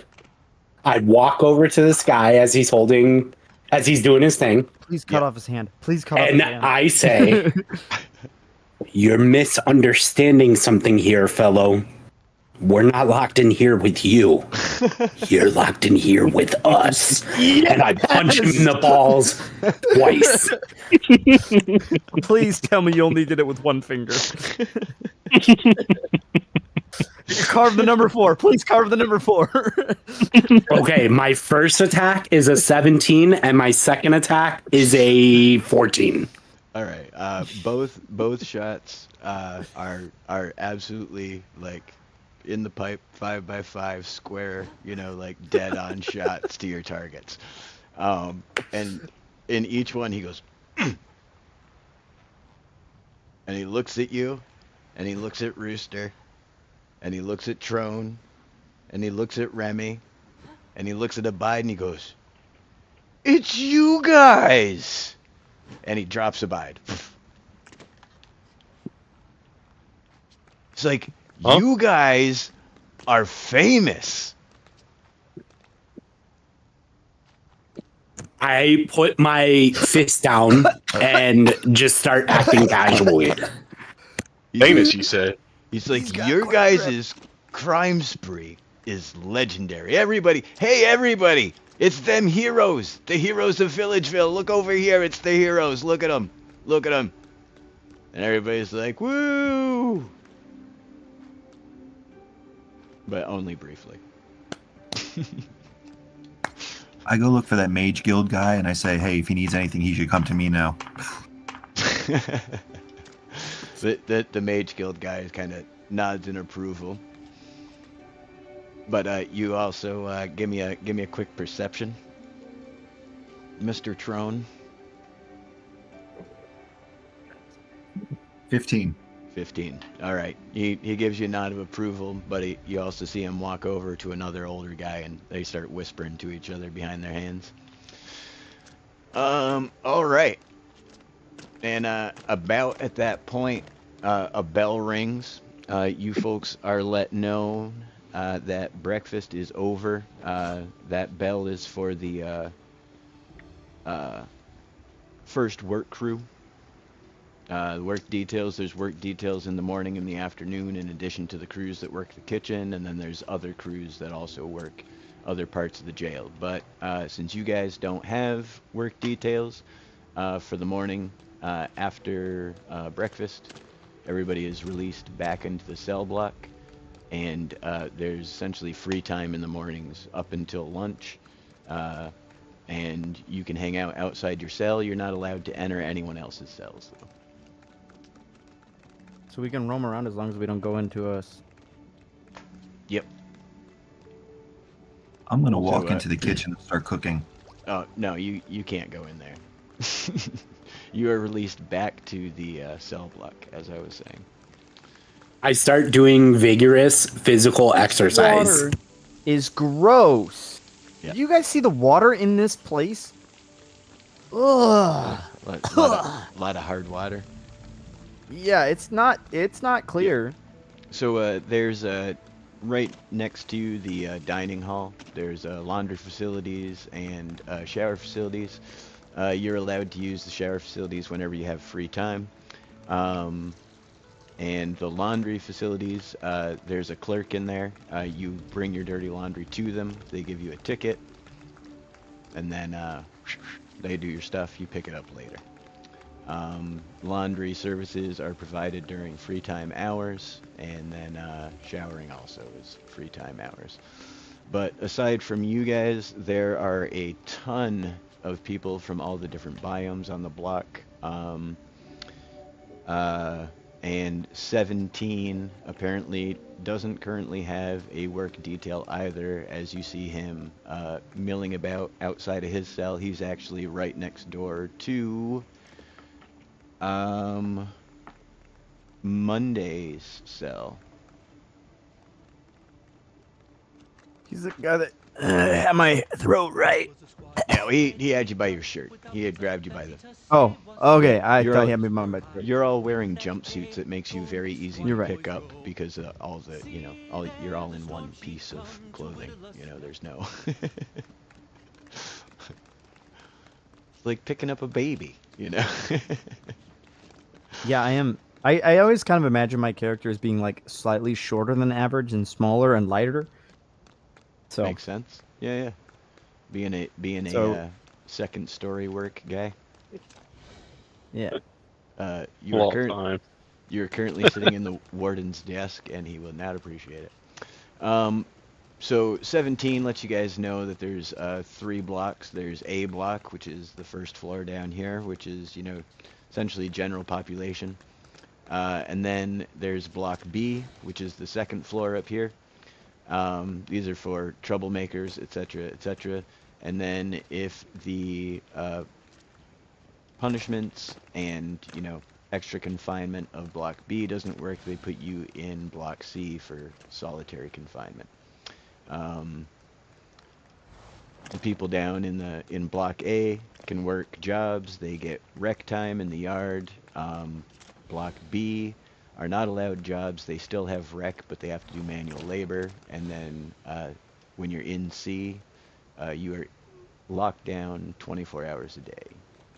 Speaker 5: I walk over to this guy as he's doing his thing.
Speaker 1: Please cut off his hand. Please cut off his
Speaker 5: And
Speaker 1: hand.
Speaker 5: I say, you're misunderstanding something here, fellow. We're not locked in here with you. You're locked in here with us. Yes! And I punch him in the balls twice.
Speaker 1: Please tell me you only did it with one finger. Carve the number 4. Please carve the number 4.
Speaker 5: Okay, my first attack is a 17, and my second attack is a 14.
Speaker 8: All right. Both shots are absolutely like in the pipe, 5x5 square, like dead on shots to your targets. And in each one he goes,
Speaker 2: And he looks at you, and he looks at Rooster, and he looks at Trone, and he looks at Remy, and he looks at Abide, and he goes, "It's you guys!" And he drops Abide. It's like,
Speaker 10: Huh?
Speaker 2: you guys are famous.
Speaker 5: I put my fist down and just start acting casually.
Speaker 10: Famous, you said.
Speaker 2: He's like, your guys' crime spree is legendary. Everybody, hey everybody, it's them heroes, the heroes of Villageville. Look over here, it's the heroes. Look at them, look at them. And everybody's like, woo! But only briefly.
Speaker 3: I go look for that Mage Guild guy, and I say, hey, if he needs anything, he should come to me now.
Speaker 2: The Mage Guild guy kind of nods in approval. But you also give me a quick perception, Mr. Trone.
Speaker 3: 15.
Speaker 2: 15. All right. He gives you a nod of approval, but you also see him walk over to another older guy, and they start whispering to each other behind their hands. All right. And about at that point, a bell rings. You folks are let know that breakfast is over. That bell is for the first work crew. Work details, there's work details in the morning and the afternoon in addition to the crews that work the kitchen, and then there's other crews that also work other parts of the jail. But since you guys don't have work details for the morning after breakfast, everybody is released back into the cell block, and there's essentially free time in the mornings up until lunch. And you can hang out outside your cell. You're not allowed to enter anyone else's cells, though.
Speaker 1: So we can roam around as long as we don't go into us.
Speaker 2: Yep.
Speaker 3: I'm going to
Speaker 2: So,
Speaker 3: walk into the kitchen and start cooking.
Speaker 2: Oh, no, you can't go in there. You are released back to the cell block, as I was saying.
Speaker 5: I start doing vigorous physical exercise.
Speaker 1: Water is gross.
Speaker 2: Yeah.
Speaker 1: Do you guys see the water in this place? Ugh.
Speaker 2: A lot of hard water.
Speaker 1: Yeah, it's not clear.
Speaker 2: So there's right next to the dining hall, there's laundry facilities and shower facilities. You're allowed to use the shower facilities whenever you have free time. And the laundry facilities, there's a clerk in there. You bring your dirty laundry to them. They give you a ticket. And then they do your stuff. You pick it up later. Laundry services are provided during free time hours. And then showering also is free time hours. But aside from you guys, there are a ton of people from all the different biomes on the block. And 17 apparently doesn't currently have a work detail either. As you see him milling about outside of his cell, he's actually right next door to Monday's cell.
Speaker 1: He's the guy that had my throat right.
Speaker 2: Yeah, he had you by your shirt. He had grabbed you by the...
Speaker 1: Oh, okay. I
Speaker 2: You're
Speaker 1: thought
Speaker 2: all-
Speaker 1: he had me by my throat.
Speaker 2: You're all wearing jumpsuits. It makes you very easy to
Speaker 1: You're right.
Speaker 2: pick up because all the, you're all in one piece of clothing. There's no... It's like picking up a baby,
Speaker 1: Yeah, I am. I always kind of imagine my character as being like slightly shorter than average and smaller and lighter. So
Speaker 2: Makes sense. Yeah. Being a second story work guy.
Speaker 1: yeah.
Speaker 2: You're currently sitting in the warden's desk, and he will not appreciate it. So 17 lets you guys know that there's 3 blocks. There's A block, which is the first floor down here, which is essentially general population. And then there's block B, which is the second floor up here. These are for troublemakers, etc., etc. And then if the
Speaker 8: punishments and, extra confinement of Block B doesn't work, they put you in Block C for solitary confinement. The people down in Block A can work jobs. They get rec time in the yard. Block B are not allowed jobs. They still have rec, but they have to do manual labor. And then when you're in C, you are locked down 24 hours a day.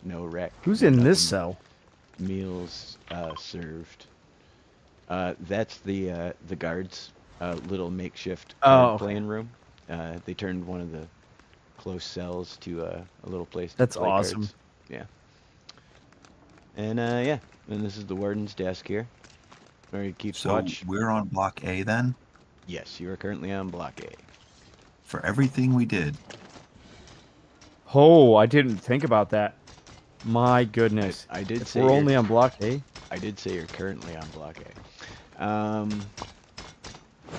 Speaker 8: No rec.
Speaker 1: Who's
Speaker 8: no
Speaker 1: in this
Speaker 8: nothing.
Speaker 1: cell?
Speaker 8: Meals served. That's the guards' little makeshift playing room. They turned one of the close cells to a little place to
Speaker 1: That's
Speaker 8: play
Speaker 1: awesome.
Speaker 8: cards. Yeah. And and this is the warden's desk here, where he keeps
Speaker 3: So
Speaker 8: watch.
Speaker 3: we're on block A then?
Speaker 8: Yes, you are currently on Block A.
Speaker 3: For everything we did.
Speaker 1: Oh, I didn't think about that. My goodness.
Speaker 8: I did
Speaker 1: If
Speaker 8: say
Speaker 1: we're
Speaker 8: you're-
Speaker 1: only on Block A.
Speaker 8: I did say you're currently on Block A.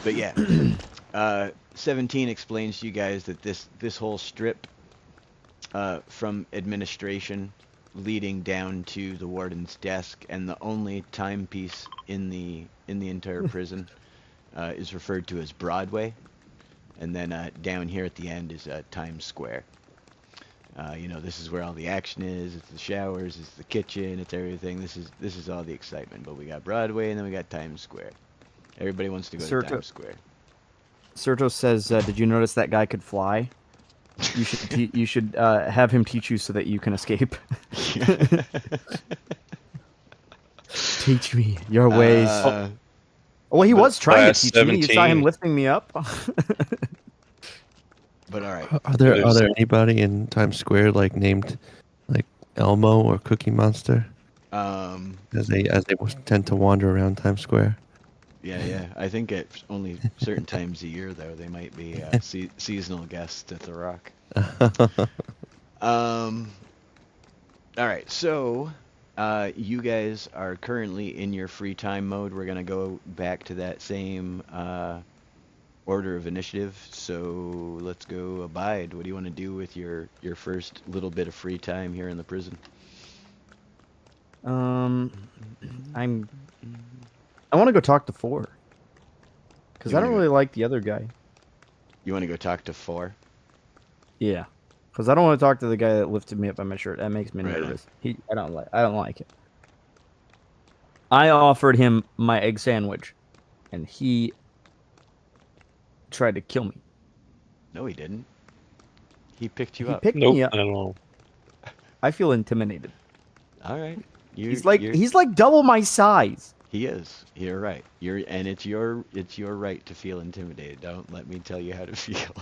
Speaker 8: But yeah, 17 explains to you guys that this whole strip from administration leading down to the warden's desk, and the only timepiece in the entire prison is referred to as Broadway, and then down here at the end is Times Square. This is where all the action is. It's the showers, it's the kitchen, it's everything. This is all the excitement. But we got Broadway, and then we got Times Square. Everybody wants to go to Times Square.
Speaker 1: Serto says, "Did you notice that guy could fly? You should have him teach you so that you can escape. Teach me your ways." Well, he was trying to teach me. You saw him lifting me up.
Speaker 8: But all right.
Speaker 9: Are there anybody in Times Square named Elmo or Cookie Monster? As they tend to wander around Times Square.
Speaker 8: Yeah. I think at only certain times a year, though, they might be seasonal guests at the Rock. All right, so you guys are currently in your free time mode. We're gonna go back to that same order of initiative. So let's go Abide. What do you want to do with your first little bit of free time here in the prison?
Speaker 1: I want to go talk to 4. Because I don't really like the other guy.
Speaker 8: You want to go talk to 4?
Speaker 1: Yeah. Because I don't want to talk to the guy that lifted me up by my shirt. That makes me nervous. I don't like it. I offered him my egg sandwich, and he tried to kill me.
Speaker 8: No, he didn't. He picked you up.
Speaker 1: He picked me up. I feel intimidated.
Speaker 8: All right.
Speaker 1: He's like double my size.
Speaker 8: He is. You're right. It's your right to feel intimidated. Don't let me tell you how to feel.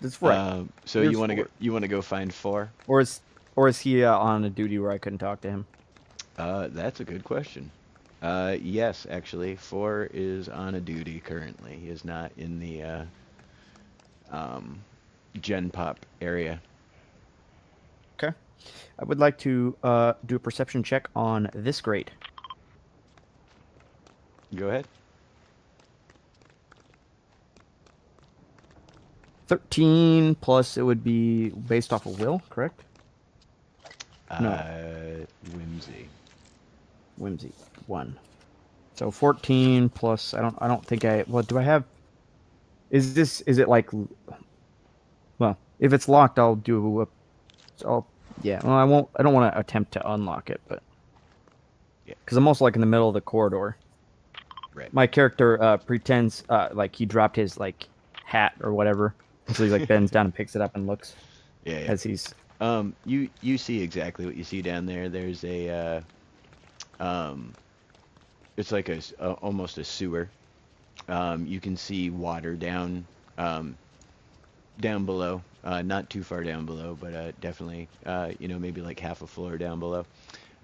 Speaker 1: That's right.
Speaker 8: So you want to go find 4?
Speaker 1: Or is he on a duty where I couldn't talk to him?
Speaker 8: That's a good question. Yes, actually, 4 is on a duty currently. He is not in the Gen Pop area.
Speaker 1: Okay. I would like to do a perception check on this grade.
Speaker 8: Go ahead.
Speaker 1: 13 plus it would be based off of will, correct? No. Whimsy. 1. So 14 plus I don't think what do I have? Is it like, well, if it's locked I'll do well, I don't want to attempt to unlock it, but because I'm also in the middle of the corridor.
Speaker 8: Right.
Speaker 1: My character pretends he dropped his hat or whatever, so he bends down and picks it up and looks.
Speaker 8: Yeah.
Speaker 1: As he's
Speaker 8: you see exactly what you see down there. There's a it's like almost a sewer. You can see water down below, not too far down below, but definitely maybe half a floor down below.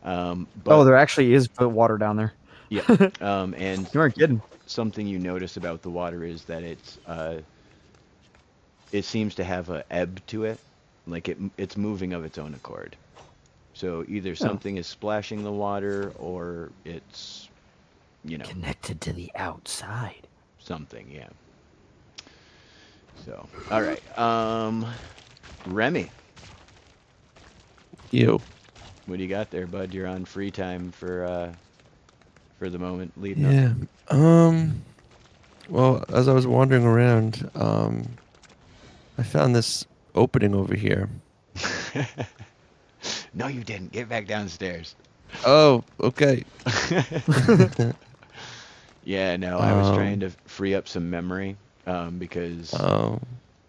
Speaker 8: But
Speaker 1: there actually is water down there.
Speaker 8: Yeah. And
Speaker 1: you aren't kidding.
Speaker 8: Something you notice about the water is that it seems to have an ebb to it, it's moving of its own accord. So either something is splashing the water, or it's
Speaker 1: connected to the outside.
Speaker 8: Something, yeah. So, all right, Remy.
Speaker 9: You.
Speaker 8: What do you got there, bud? You're on free time for the moment leading up.
Speaker 9: Yeah. Well, as I was wandering around, I found this opening over here.
Speaker 8: No, you didn't. Get back downstairs.
Speaker 9: Oh, okay.
Speaker 8: Yeah, no, I was trying to free up some memory because
Speaker 9: Oh.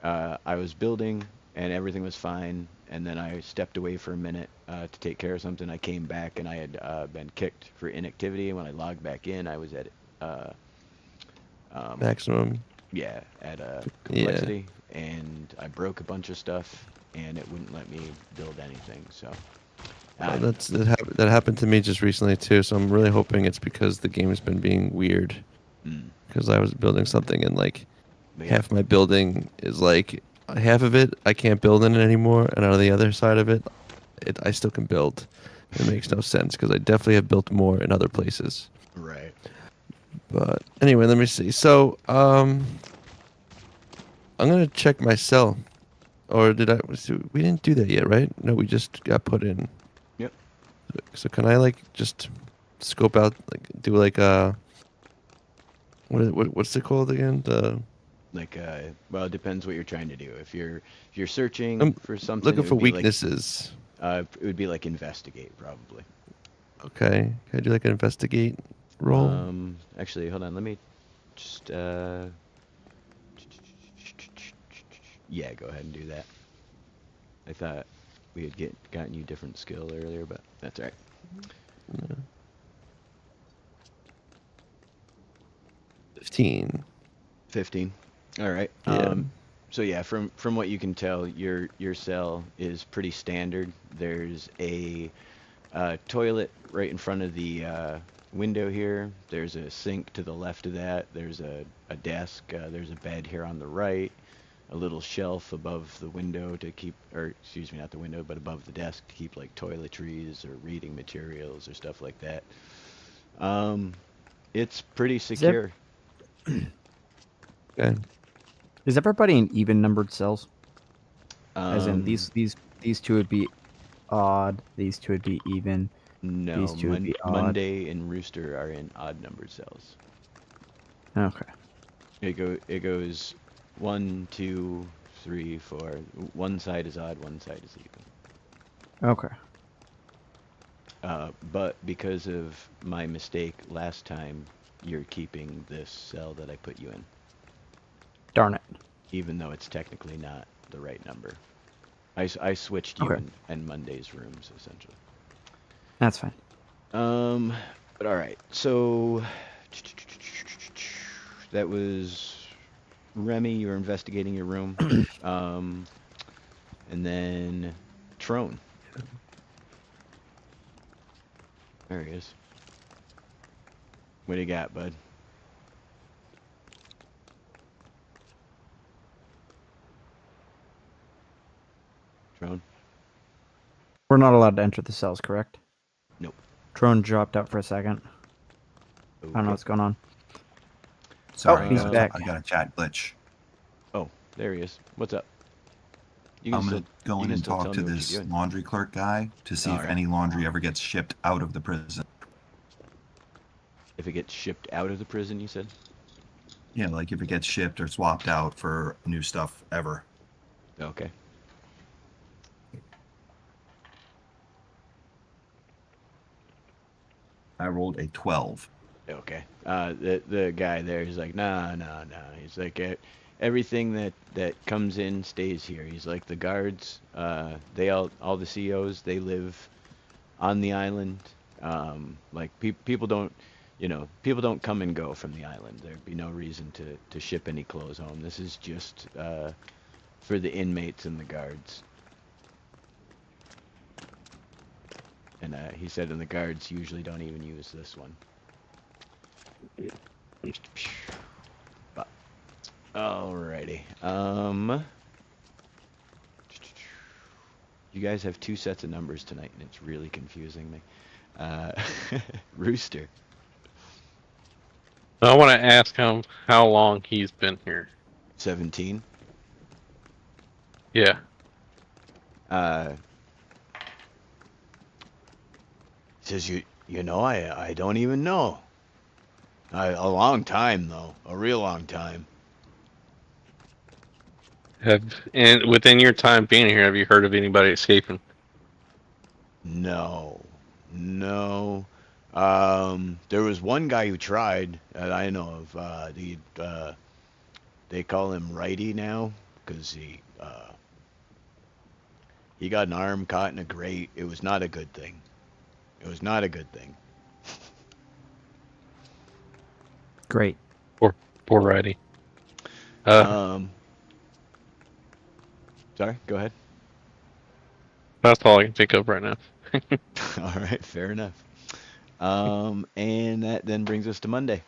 Speaker 8: I was building and everything was fine, and then I stepped away for a minute to take care of something. I came back and I had been kicked for inactivity. When I logged back in, I was at
Speaker 9: Maximum.
Speaker 8: yeah, at complexity, and I broke a bunch of stuff, and it wouldn't let me build anything. So
Speaker 9: That happened to me just recently too. So I'm really hoping it's because the game's been being weird. Because I was building something and like half my building is like half of it I can't build in it anymore, and on the other side of it, I still can build. It makes no sense because I definitely have built more in other places.
Speaker 8: Right.
Speaker 9: But anyway, let me see. So I'm gonna check my cell, or did I? We didn't do that yet, right? No, we just got put in.
Speaker 8: Yep.
Speaker 9: So can I like just scope out, like do like what's it called again?
Speaker 8: Like well, it depends what you're trying to do. If you're searching for something,
Speaker 9: Looking
Speaker 8: it
Speaker 9: for
Speaker 8: would be
Speaker 9: weaknesses.
Speaker 8: it would be like investigate probably.
Speaker 9: Okay. Can I do like an investigate roll?
Speaker 8: Actually, hold on. Let me just yeah, go ahead and do that. I thought we had gotten you different skill earlier, but that's all right.
Speaker 9: Yeah. 15.
Speaker 8: 15. All right.
Speaker 9: Yeah.
Speaker 8: So yeah, from what you can tell, your cell is pretty standard. There's a toilet right in front of the window here. There's a sink to the left of that. There's a desk. There's a bed here on the right. A little shelf above the window to keep, or excuse me, not the window, but above the desk to keep like toiletries or reading materials or stuff like that. It's pretty secure.
Speaker 9: Okay.
Speaker 1: Is everybody in even numbered cells? As in these two would be odd. These two would be even.
Speaker 8: No,
Speaker 1: these two would be odd.
Speaker 8: Monday and Rooster are in odd numbered cells.
Speaker 1: Okay.
Speaker 8: It goes 1, 2, 3, 4. One side is odd, one side is even.
Speaker 1: Okay.
Speaker 8: But because of my mistake last time, you're keeping this cell that I put you in.
Speaker 1: Darn it.
Speaker 8: Even though it's technically not the right number. I switched you and Monday's rooms, essentially.
Speaker 1: That's fine.
Speaker 8: But all right. So that was Remy. You were investigating your room. And then Trone. There he is. What do you got, bud? Trone?
Speaker 1: We're not allowed to enter the cells, correct?
Speaker 8: Nope.
Speaker 1: Trone dropped out for a second.
Speaker 8: Okay.
Speaker 1: I don't know what's going on.
Speaker 3: Sorry,
Speaker 1: he's back.
Speaker 3: I got a chat glitch.
Speaker 8: Oh, there he is. What's up?
Speaker 3: I'm going to go in and talk to this laundry clerk guy to see if any laundry ever gets shipped out of the prison.
Speaker 8: If it gets shipped out of the prison, you said?
Speaker 3: Yeah, like if it gets shipped or swapped out for new stuff ever.
Speaker 8: Okay.
Speaker 3: I rolled a 12.
Speaker 8: Okay. The guy there, he's like, nah. He's like, everything that comes in stays here. He's like, the guards, they all the COs, they live on the island. Like people don't, people don't come and go from the island. There'd be no reason to ship any clothes home. This is just for the inmates and the guards. And he said, and the guards usually don't even use this one. But, alrighty. You guys have 2 sets of numbers tonight, and it's really confusing me. Rooster.
Speaker 10: I want to ask him how long he's been here.
Speaker 8: 17.
Speaker 10: Yeah.
Speaker 8: says, you know, I don't even know. A long time, though. A real long time.
Speaker 10: And within your time being here, have you heard of anybody escaping?
Speaker 8: No. There was one guy who tried that I know of. They call him Righty now because he got an arm caught in a grate. It was not a good thing.
Speaker 1: Great.
Speaker 10: Poor Righty.
Speaker 8: Sorry, go ahead.
Speaker 10: That's all I can think of right now.
Speaker 8: All right, fair enough. And that then brings us to Monday.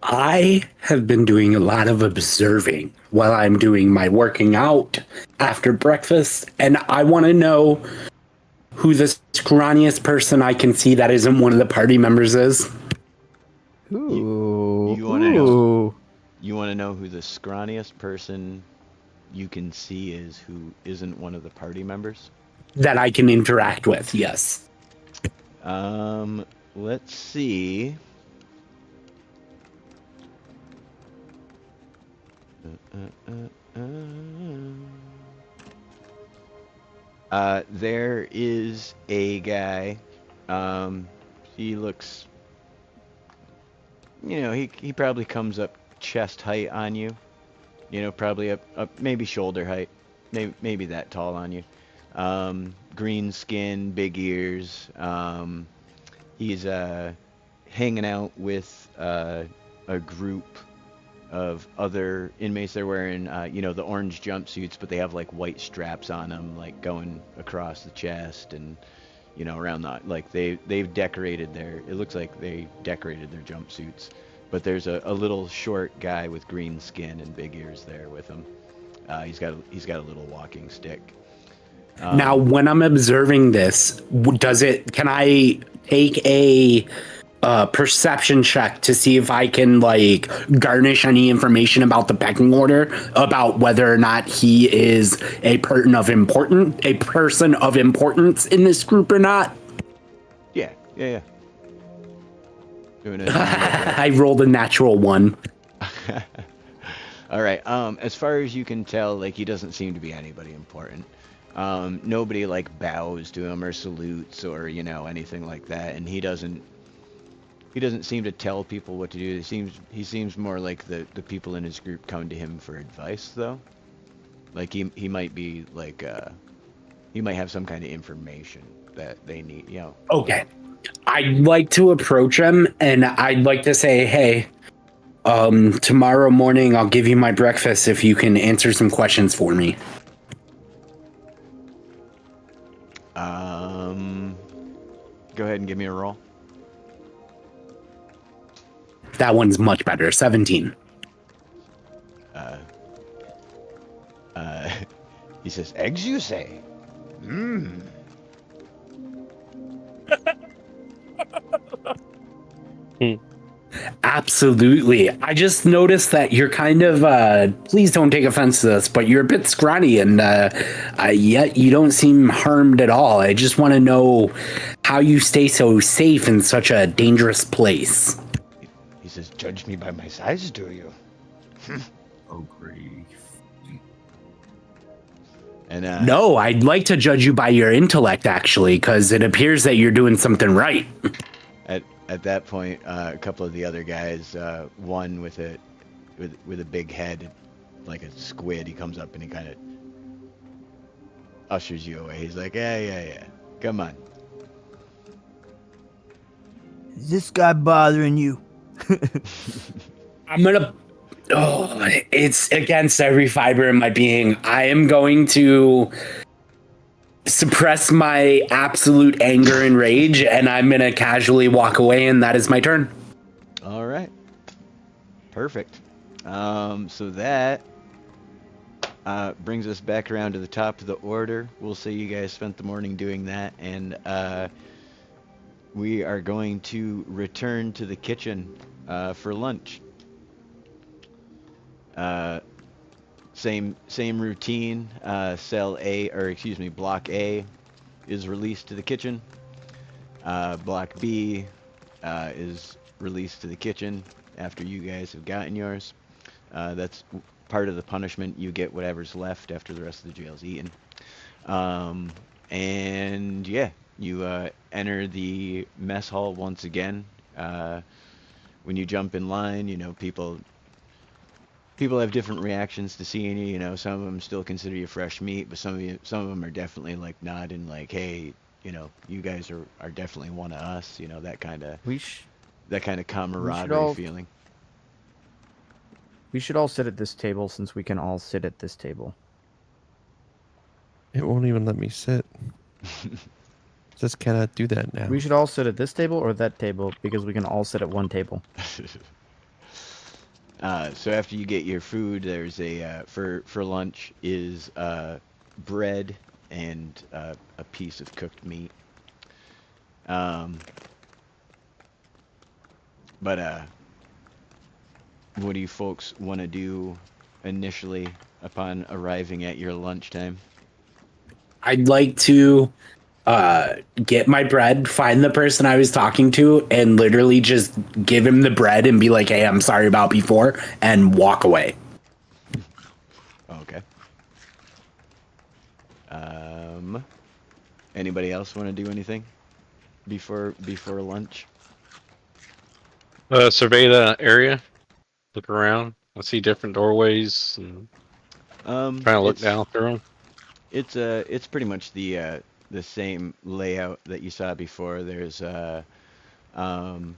Speaker 5: I have been doing a lot of observing while I'm doing my working out after breakfast, and I want to know who the scrawniest person I can see that isn't one of the party members is.
Speaker 1: Ooh.
Speaker 8: You want to know? You want to know who the scrawniest person you can see is who isn't one of the party members?
Speaker 5: That I can interact with, yes.
Speaker 8: Let's see. There is a guy. He looks. You know, he probably comes up chest height on you. You know, probably up maybe shoulder height. Maybe that tall on you. Green skin, big ears. He's hanging out with a group of other inmates. They're wearing, you know, the orange jumpsuits, but they have like white straps on them, like going across the chest and, you know, around that. Like they've decorated it looks like they decorated their jumpsuits. But there's a little short guy with green skin and big ears there with him. He's got a little walking stick.
Speaker 5: Now, when I'm observing this, can I take a perception check to see if I can like garnish any information about the pecking order, about whether or not he is a person of importance in this group or not?
Speaker 8: Yeah.
Speaker 5: I rolled a natural 1.
Speaker 8: All right. As far as you can tell, like he doesn't seem to be anybody important. Nobody like bows to him or salutes or, you know, anything like that, and he doesn't seem to tell people what to do. He seems more like the people in his group come to him for advice, though. Like he might be like he might have some kind of information that they need, you know.
Speaker 5: Okay. I'd like to approach him and I'd like to say, hey, tomorrow morning I'll give you my breakfast if you can answer some questions for me.
Speaker 8: Go ahead and give me a roll.
Speaker 5: That one's much better. 17.
Speaker 8: He says, eggs, you say?
Speaker 5: Absolutely. I just noticed that you're kind of, please don't take offense to this, but you're a bit scrawny and yet you don't seem harmed at all. I just want to know how you stay so safe in such a dangerous place.
Speaker 8: He says, judge me by my size, do you?
Speaker 3: Oh, grief.
Speaker 8: And
Speaker 5: no, I'd like to judge you by your intellect, actually, because it appears that you're doing something right.
Speaker 8: At that point, a couple of the other guys, one with a big head, like a squid, he comes up and he kind of ushers you away. He's like, yeah, come on.
Speaker 1: Is this guy bothering you?
Speaker 5: I'm gonna. Oh, it's against every fiber in my being. I am going to suppress my absolute anger and rage, and I'm gonna casually walk away, and that is my turn.
Speaker 8: All right. Perfect. So that brings us back around to the top of the order. We'll say you guys spent the morning doing that, and we are going to return to the kitchen for lunch. Same routine. Block A is released to the kitchen. Block B is released to the kitchen after you guys have gotten yours. That's part of the punishment. You get whatever's left after the rest of the jail's eaten. And yeah, you enter the mess hall once again. When you jump in line, you know, people have different reactions to seeing you. You know, some of them still consider you fresh meat, but some of them are definitely like nodding, like, "Hey, you know, you guys are definitely one of us." You know, that kind of camaraderie feeling.
Speaker 1: We should all sit at this table since we can all sit at this table.
Speaker 9: It won't even let me sit. Just cannot do that now.
Speaker 1: We should all sit at this table or that table because we can all sit at one table.
Speaker 8: So after you get your food, there's for lunch is bread and a piece of cooked meat. But what do you folks want to do initially upon arriving at your lunchtime?
Speaker 5: I'd like to get my bread, find the person I was talking to, and literally just give him the bread and be like, "Hey, I'm sorry about before," and walk away.
Speaker 8: Okay. Anybody else want to do anything before lunch?
Speaker 10: Survey the area. Look around. I see different doorways and trying to look down through them.
Speaker 8: It's pretty much the same layout that you saw before. There's on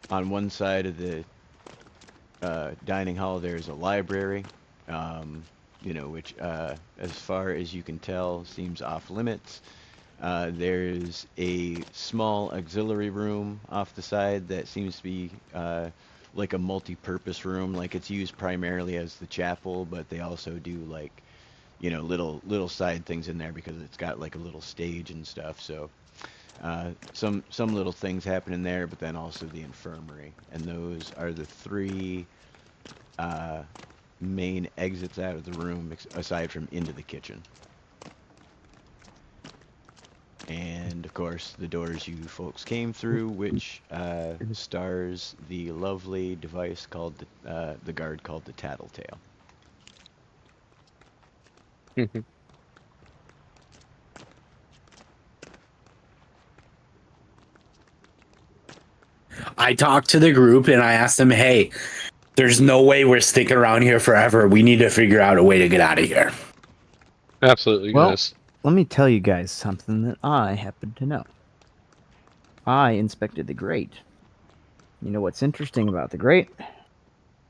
Speaker 8: one side of the dining hall there's a library, you know, which as far as you can tell seems off limits. There's a small auxiliary room off the side that seems to be like a multi-purpose room. Like, it's used primarily as the chapel, but they also do, like, you know, little side things in there because it's got like a little stage and stuff. So some little things happen in there, but then also the infirmary, and those are the three main exits out of the room aside from into the kitchen. And of course the doors you folks came through, which stars the lovely device called the guard called the Tattletale.
Speaker 5: I talked to the group and I asked them, "Hey, there's no way we're sticking around here forever. We need to figure out a way to get out of here."
Speaker 10: Absolutely,
Speaker 1: well,
Speaker 10: guys.
Speaker 1: Let me tell you guys something that I happen to know. I inspected the grate. You know what's interesting about the grate?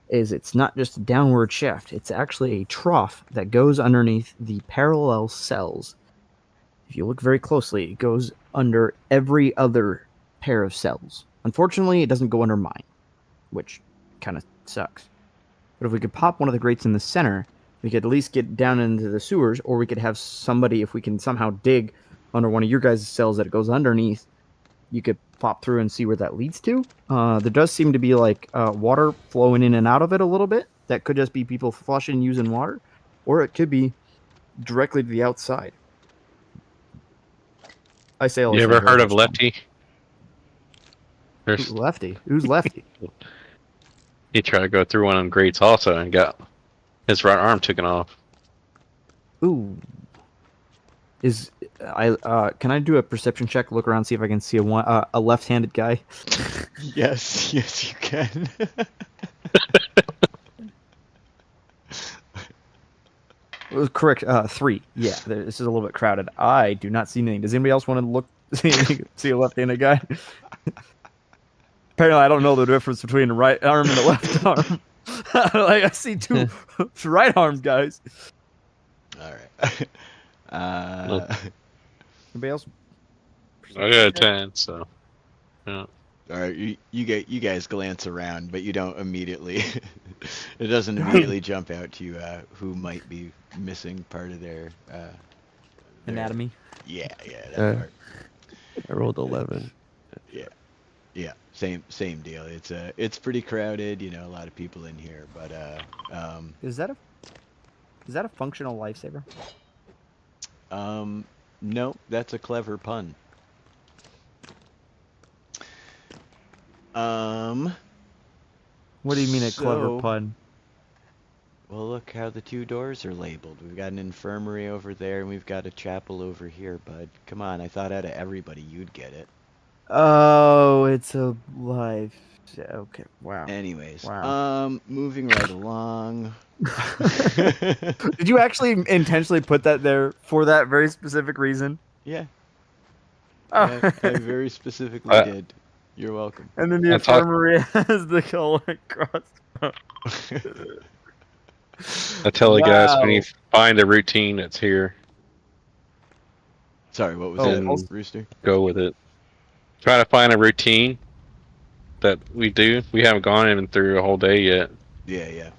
Speaker 1: Is it's not just a downward shaft. It's actually a trough that goes underneath the parallel cells. If you look very closely, it goes under every other pair of cells. Unfortunately, it doesn't go under mine, which kind of sucks. But if we could pop one of the grates in the center, we could at least get down into the sewers, or we could have somebody, if we can somehow dig under one of your guys' cells that it goes underneath, you could pop through and see where that leads to. There does seem to be like water flowing in and out of it a little bit. That could just be people flushing using water, or it could be directly to the outside. I say all.
Speaker 10: You ever heard of Lefty?
Speaker 1: Who's Lefty? Who's Lefty?
Speaker 10: He tried to go through one of them grates also and got his right arm taken off.
Speaker 1: Ooh. Can I do a perception check? Look around, see if I can see a left-handed guy.
Speaker 8: Yes, you can.
Speaker 1: It was correct. 3. Yeah, this is a little bit crowded. I do not see anything. Does anybody else want to look see a left-handed guy? Apparently, I don't know the difference between the right arm and the left arm. Like, I see two right armed guys.
Speaker 8: All right.
Speaker 1: Anybody else?
Speaker 10: I got a 10, so yeah.
Speaker 8: All right, you guys glance around, but you don't immediately. It doesn't immediately jump out to you who might be missing part of their
Speaker 1: anatomy.
Speaker 8: Yeah, that part.
Speaker 9: I rolled 11.
Speaker 8: Yeah, same deal. It's pretty crowded, you know, a lot of people in here, but
Speaker 1: Is that a functional lifesaver?
Speaker 8: No, that's a clever pun.
Speaker 1: What do you mean a clever pun?
Speaker 8: Well, look how the 2 doors are labeled. We've got an infirmary over there, and we've got a chapel over here, bud. Come on, I thought out of everybody you'd get it.
Speaker 1: Oh, it's a life. Okay, wow.
Speaker 8: Anyways,
Speaker 1: wow.
Speaker 8: Moving right along.
Speaker 1: Did you actually intentionally put that there for that very specific reason?
Speaker 8: Yeah.
Speaker 1: Oh.
Speaker 8: I very specifically did. You're welcome.
Speaker 1: And then the infirmary has the colon crossbow.
Speaker 10: I tell the guys when you find a routine that's here.
Speaker 8: Sorry, what was that, Rooster?
Speaker 10: Go with it. Try to find a routine that we do. We haven't gone even through a whole day yet.
Speaker 8: Yeah.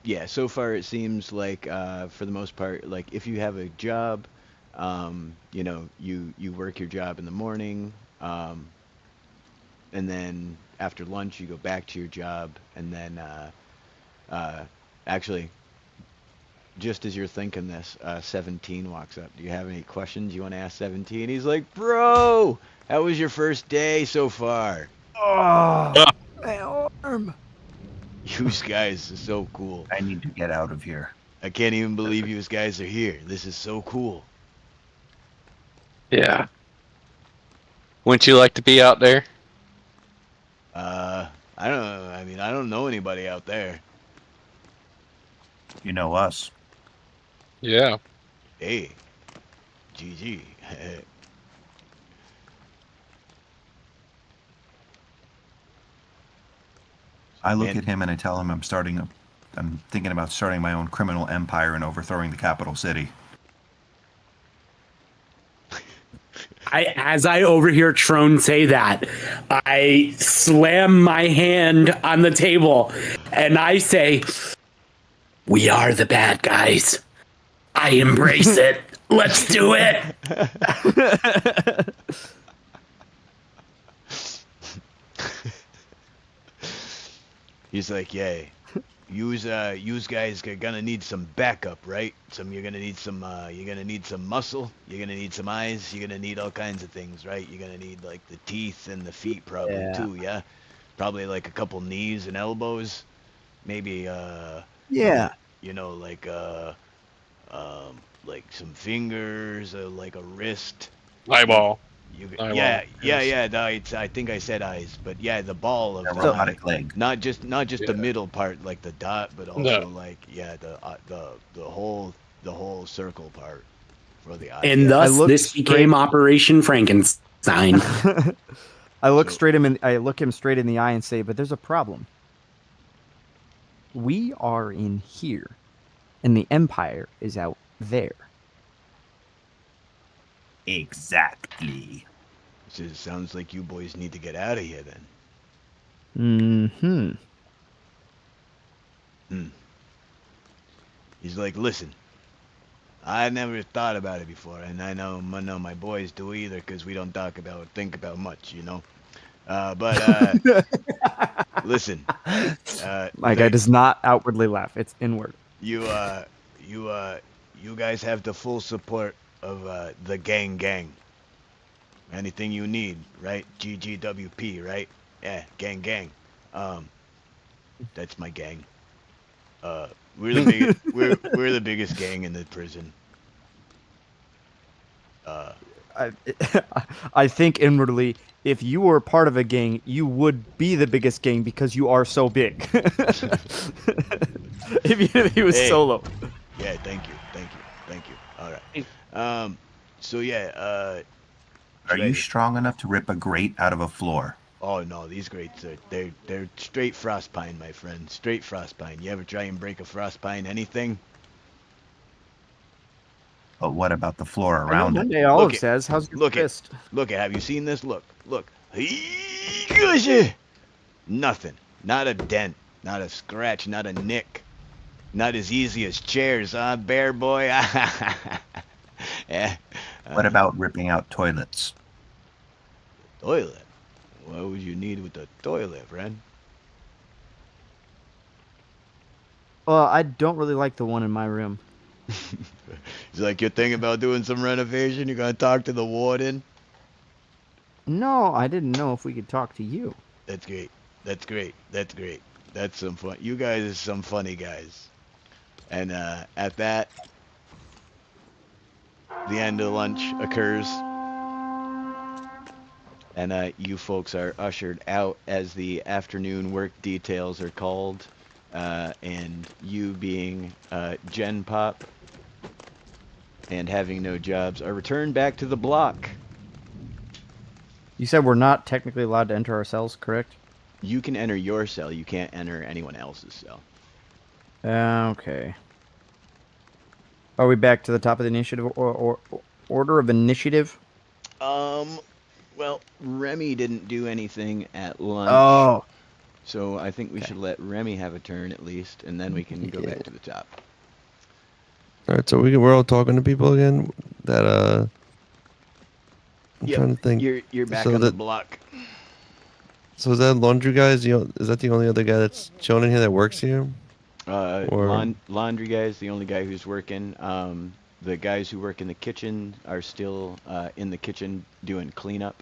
Speaker 8: Yeah, so far it seems like, for the most part, like if you have a job, you know, you work your job in the morning, and then after lunch you go back to your job, and then, actually, just as you're thinking this, 17 walks up. Do you have any questions you want to ask 17? He's like, bro, how was your first day so far?
Speaker 1: Oh, my arm.
Speaker 8: You guys are so cool.
Speaker 3: I need to get out of here.
Speaker 8: I can't even believe you guys are here. This is so cool.
Speaker 10: Yeah. Wouldn't you like to be out there?
Speaker 8: I don't know. I mean, I don't know anybody out there.
Speaker 3: You know us.
Speaker 10: Yeah.
Speaker 8: Hey. GG.
Speaker 3: I look at him and I tell him I'm thinking about starting my own criminal empire and overthrowing the capital city.
Speaker 5: As I overhear Trone say that, I slam my hand on the table and I say, "We are the bad guys. I embrace it. Let's do it."
Speaker 8: He's like, "Yeah, yous guys are gonna need some backup, right? You're gonna need some muscle. You're gonna need some eyes. You're gonna need all kinds of things, right? You're gonna need like the teeth and the feet probably too, yeah. Probably like a couple knees and elbows, maybe you know, like some fingers, like a wrist,
Speaker 10: eyeball."
Speaker 8: Yeah. I think I said eyes, but yeah, the ball of
Speaker 3: the robotic leg.
Speaker 8: Not just the middle part, like the dot, but also like the whole circle part for the eye.
Speaker 5: And thus, this became Operation Frankenstein.
Speaker 1: I look him straight in the eye and say, "But there's a problem. We are in here, and the Empire is out there."
Speaker 3: Exactly.
Speaker 8: Sounds like you boys need to get out of here then. He's like, "Listen, I never thought about it before, and I know my boys do either, because we don't think about much, you know. But listen,
Speaker 1: my guy does not outwardly laugh; it's inward.
Speaker 8: You guys have the full support of the gang. Anything you need, right? GGWP, right? Yeah, gang. That's my gang. We're the biggest. we're the biggest gang in the prison.
Speaker 1: I think inwardly, if you were part of a gang, you would be the biggest gang because you are so big. if he was solo.
Speaker 8: Yeah, thank you. All right. So yeah.
Speaker 3: Are you strong enough to rip a grate out of a floor?
Speaker 8: Oh no, these grates they're straight frost pine, my friend. Straight frost pine. You ever try and break a frost pine anything?
Speaker 3: But what about the floor around it?
Speaker 1: Monday Olive says, "How's your fist?"
Speaker 8: Look, have you seen this? Look. Nothing. Not a dent. Not a scratch. Not a nick. Not as easy as chairs, huh, bear boy? Yeah.
Speaker 3: What about ripping out toilets?
Speaker 8: Toilet? What would you need with the toilet, friend?
Speaker 1: Well, I don't really like the one in my room.
Speaker 8: It's like, you're thinking about doing some renovation? You're gonna talk to the warden?
Speaker 1: No, I didn't know if we could talk to you.
Speaker 8: That's great. That's great. That's great. That's some fun. You guys are some funny guys. And at that, the end of lunch occurs. And you folks are ushered out as the afternoon work details are called. And you being Gen Pop and having no jobs are returned back to the block.
Speaker 1: You said we're not technically allowed to enter our cells, correct?
Speaker 8: You can enter your cell. You can't enter anyone else's cell.
Speaker 1: Okay. Are we back to the top of the initiative or order of initiative?
Speaker 8: Well, Remy didn't do anything at lunch.
Speaker 1: Oh.
Speaker 8: So I think we should let Remy have a turn at least, and then we can go back to the top.
Speaker 9: All right, so we're all talking to people again. That I'm trying to think.
Speaker 8: You're back on the block.
Speaker 9: So is that laundry guy? Is that the only other guy that's shown in here that works here?
Speaker 8: Laundry guy is the only guy who's working. The guys who work in the kitchen are still in the kitchen doing cleanup.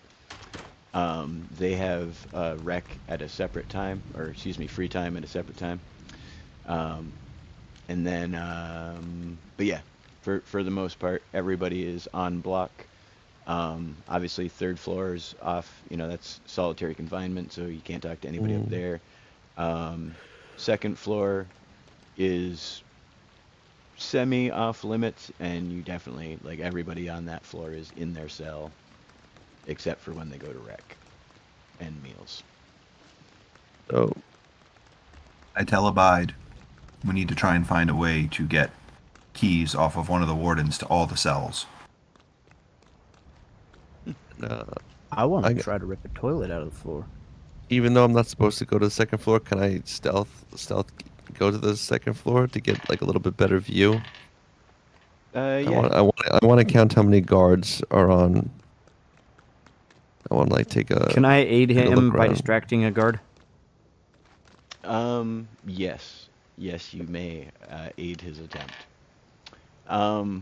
Speaker 8: They have rec at a separate time, or excuse me, free time at a separate time. And then, but yeah, for the most part, everybody is on block. Obviously, third floor is off. You know, that's solitary confinement, so you can't talk to anybody up there. Second floor is semi off limits, and you definitely, like, everybody on that floor is in their cell, except for when they go to rec and meals.
Speaker 9: Oh.
Speaker 3: I tell Abide we need to try and find a way to get keys off of one of the wardens to all the cells.
Speaker 1: I want to try to rip a toilet out of the floor.
Speaker 9: Even though I'm not supposed to go to the second floor, can I stealth go to the second floor to get like a little bit better view?
Speaker 8: Yeah.
Speaker 9: I want to count how many guards are on. I want to like take a.
Speaker 1: Can I aid him by
Speaker 9: around.
Speaker 1: distracting a guard?
Speaker 8: Yes, you may aid his attempt.
Speaker 1: I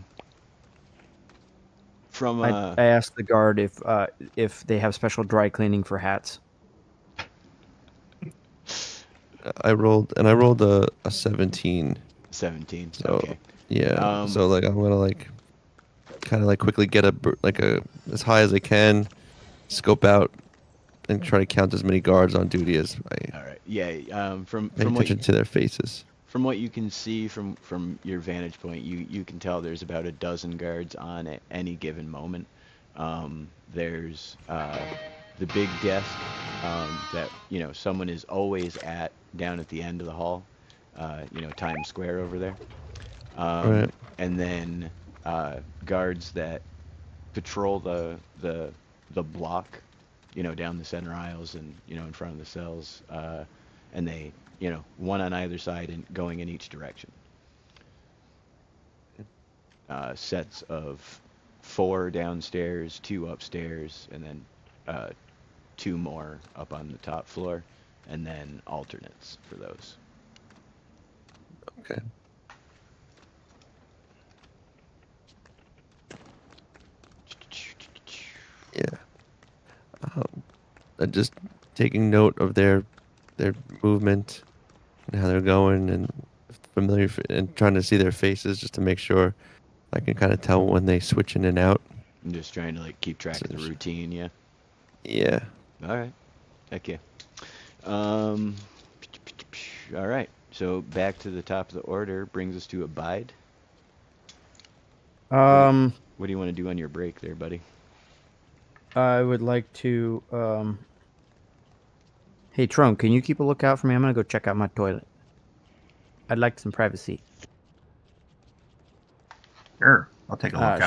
Speaker 1: asked the guard if they have special dry cleaning for hats.
Speaker 9: I rolled a 17.
Speaker 8: 17.
Speaker 9: So,
Speaker 8: okay.
Speaker 9: Yeah. So like I'm gonna like kind of like quickly get a as high as I can, scope out, and try to count as many guards on duty as I.
Speaker 8: All right. Yeah. From
Speaker 9: Pay attention to their faces.
Speaker 8: From what you can see from your vantage point, you can tell there's about a dozen guards on at any given moment. There's the big desk that someone is always at down at the end of the hall, Times Square over there.
Speaker 9: Right.
Speaker 8: And then guards that patrol the block, down the center aisles and in front of the cells, and they one on either side and going in each direction. Sets of 4 downstairs, 2 upstairs, and then 2 more up on the top floor, and then alternates for those.
Speaker 9: Okay. Yeah. Just taking note of their movement and how they're going, and and trying to see their faces just to make sure I can kind of tell when they switch in and out.
Speaker 8: I'm just trying to keep track of the routine, yeah.
Speaker 9: Yeah.
Speaker 8: All right. Heck yeah. All right. So back to the top of the order brings us to Abide. What do you want to do on your break there, buddy?
Speaker 1: I would like to. Hey, Trump, can you keep a lookout for me? I'm gonna go check out my toilet. I'd like some privacy.
Speaker 3: Sure, I'll take a look out.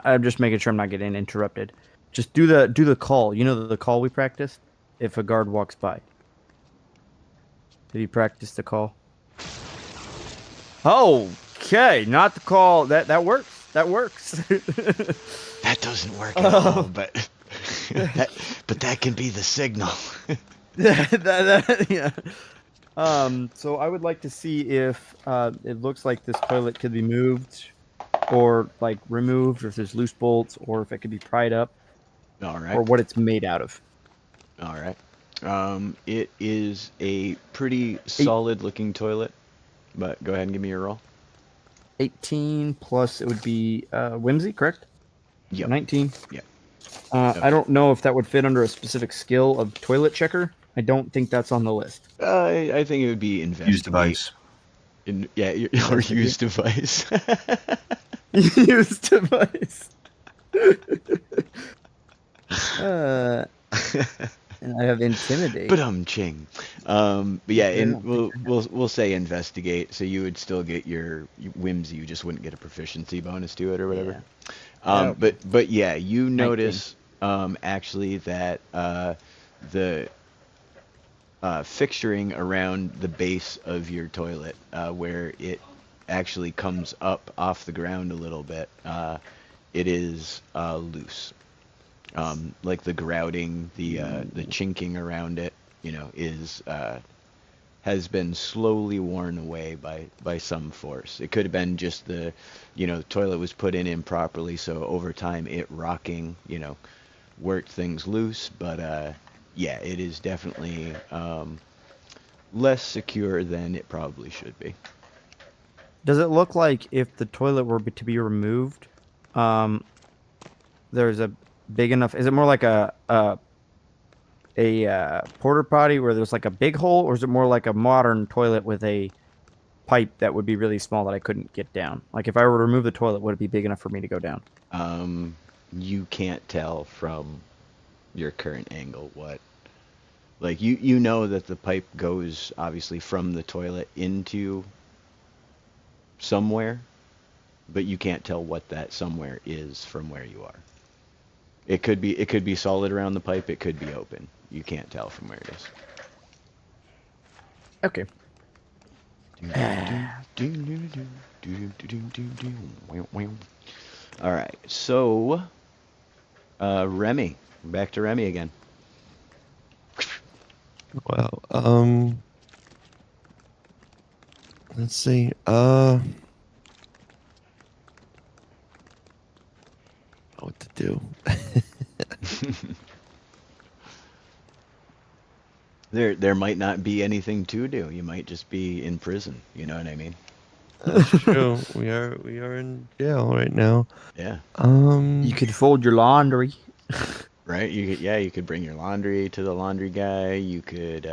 Speaker 1: I'm just making sure I'm not getting interrupted. Just do the call. You know the call we practiced. If a guard walks by. Did you practice the call? Okay, not the call. That works. That works.
Speaker 8: That doesn't work at all, but that can be the signal.
Speaker 1: Yeah. So I would like to see if it looks like this toilet could be moved or like removed, or if there's loose bolts, or if it could be pried up.
Speaker 8: All right.
Speaker 1: or what it's made out of.
Speaker 8: All right. It is a pretty solid-looking toilet, but go ahead and give me your roll.
Speaker 1: 18 plus it would be whimsy, correct?
Speaker 8: Yep.
Speaker 1: 19.
Speaker 8: Yep.
Speaker 1: I don't know if that would fit under a specific skill of toilet checker. I don't think that's on the list.
Speaker 8: I think it would be investigate.
Speaker 3: Use device.
Speaker 8: Or use device.
Speaker 1: Use device. And I have intimidate.
Speaker 8: But ching. But yeah, we'll say investigate. So you would still get your whimsy. You just wouldn't get a proficiency bonus to it or whatever.
Speaker 1: Yeah.
Speaker 8: But yeah, you notice actually that the fixturing around the base of your toilet, where it actually comes up off the ground a little bit, it is loose. Like the grouting, the chinking around it, has been slowly worn away by some force. It could have been just the toilet was put in improperly, so over time it rocking, worked things loose. But yeah, it is definitely less secure than it probably should be.
Speaker 1: Does it look like if the toilet were to be removed, there's a big enough? Is it more like a porta potty where there's like a big hole, or is it more like a modern toilet with a pipe that would be really small that I couldn't get down? Like if I were to remove the toilet, would it be big enough for me to go down?
Speaker 8: You can't tell from your current angle what. Like you know that the pipe goes obviously from the toilet into somewhere, but you can't tell what that somewhere is from where you are. It could be solid around the pipe, it could be open. You can't tell from where it is.
Speaker 1: Okay.
Speaker 8: All right. So Remy, back to Remy again.
Speaker 9: Wow. Let's see. What to do?
Speaker 8: There might not be anything to do. You might just be in prison. You know what I mean?
Speaker 9: That's true. We are in jail right now.
Speaker 8: Yeah.
Speaker 1: You could fold your laundry.
Speaker 8: Right. You could bring your laundry to the laundry guy. You could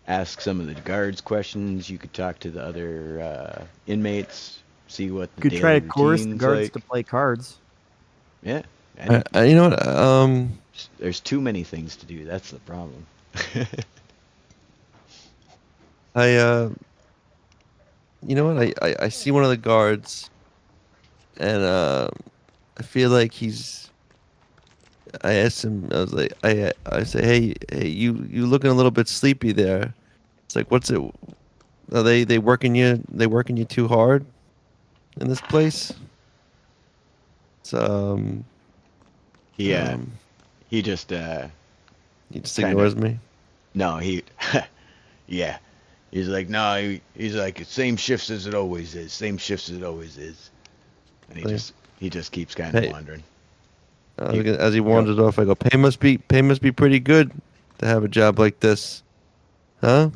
Speaker 8: ask some of the guards questions. You could talk to the other inmates. See what the
Speaker 1: You could try to coerce the
Speaker 8: routine's
Speaker 1: guards
Speaker 8: like.
Speaker 1: to play cards.
Speaker 8: Yeah.
Speaker 9: You know what?
Speaker 8: There's too many things to do. That's the problem.
Speaker 9: You know what? I see one of the guards, and I feel like he's. I asked him. I was like, I say, hey, you looking a little bit sleepy there. It's like, what's it? Are they working you? They working you too hard in this place? So
Speaker 8: Yeah. He just
Speaker 9: ignores me.
Speaker 8: No, yeah. He's like, no, he's like, same shifts as it always is. Same shifts as it always is. And he just keeps kind of wandering.
Speaker 9: As he wanders off, I go, pay must be pretty good to have a job like this. Huh?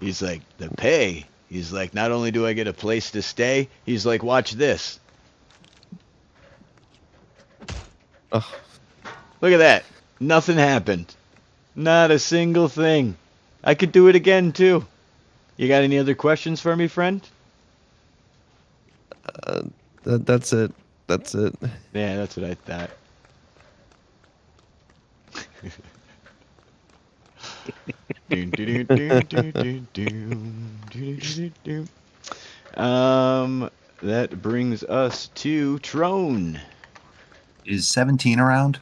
Speaker 8: He's like, the pay. He's like, not only do I get a place to stay, he's like, watch this.
Speaker 9: Oh.
Speaker 8: Look at that. Nothing happened. Not a single thing. I could do it again, too. You got any other questions for me, friend?
Speaker 9: That's it. That's it.
Speaker 8: Yeah, that's what I thought. That brings us to Trone.
Speaker 3: Is 17 around?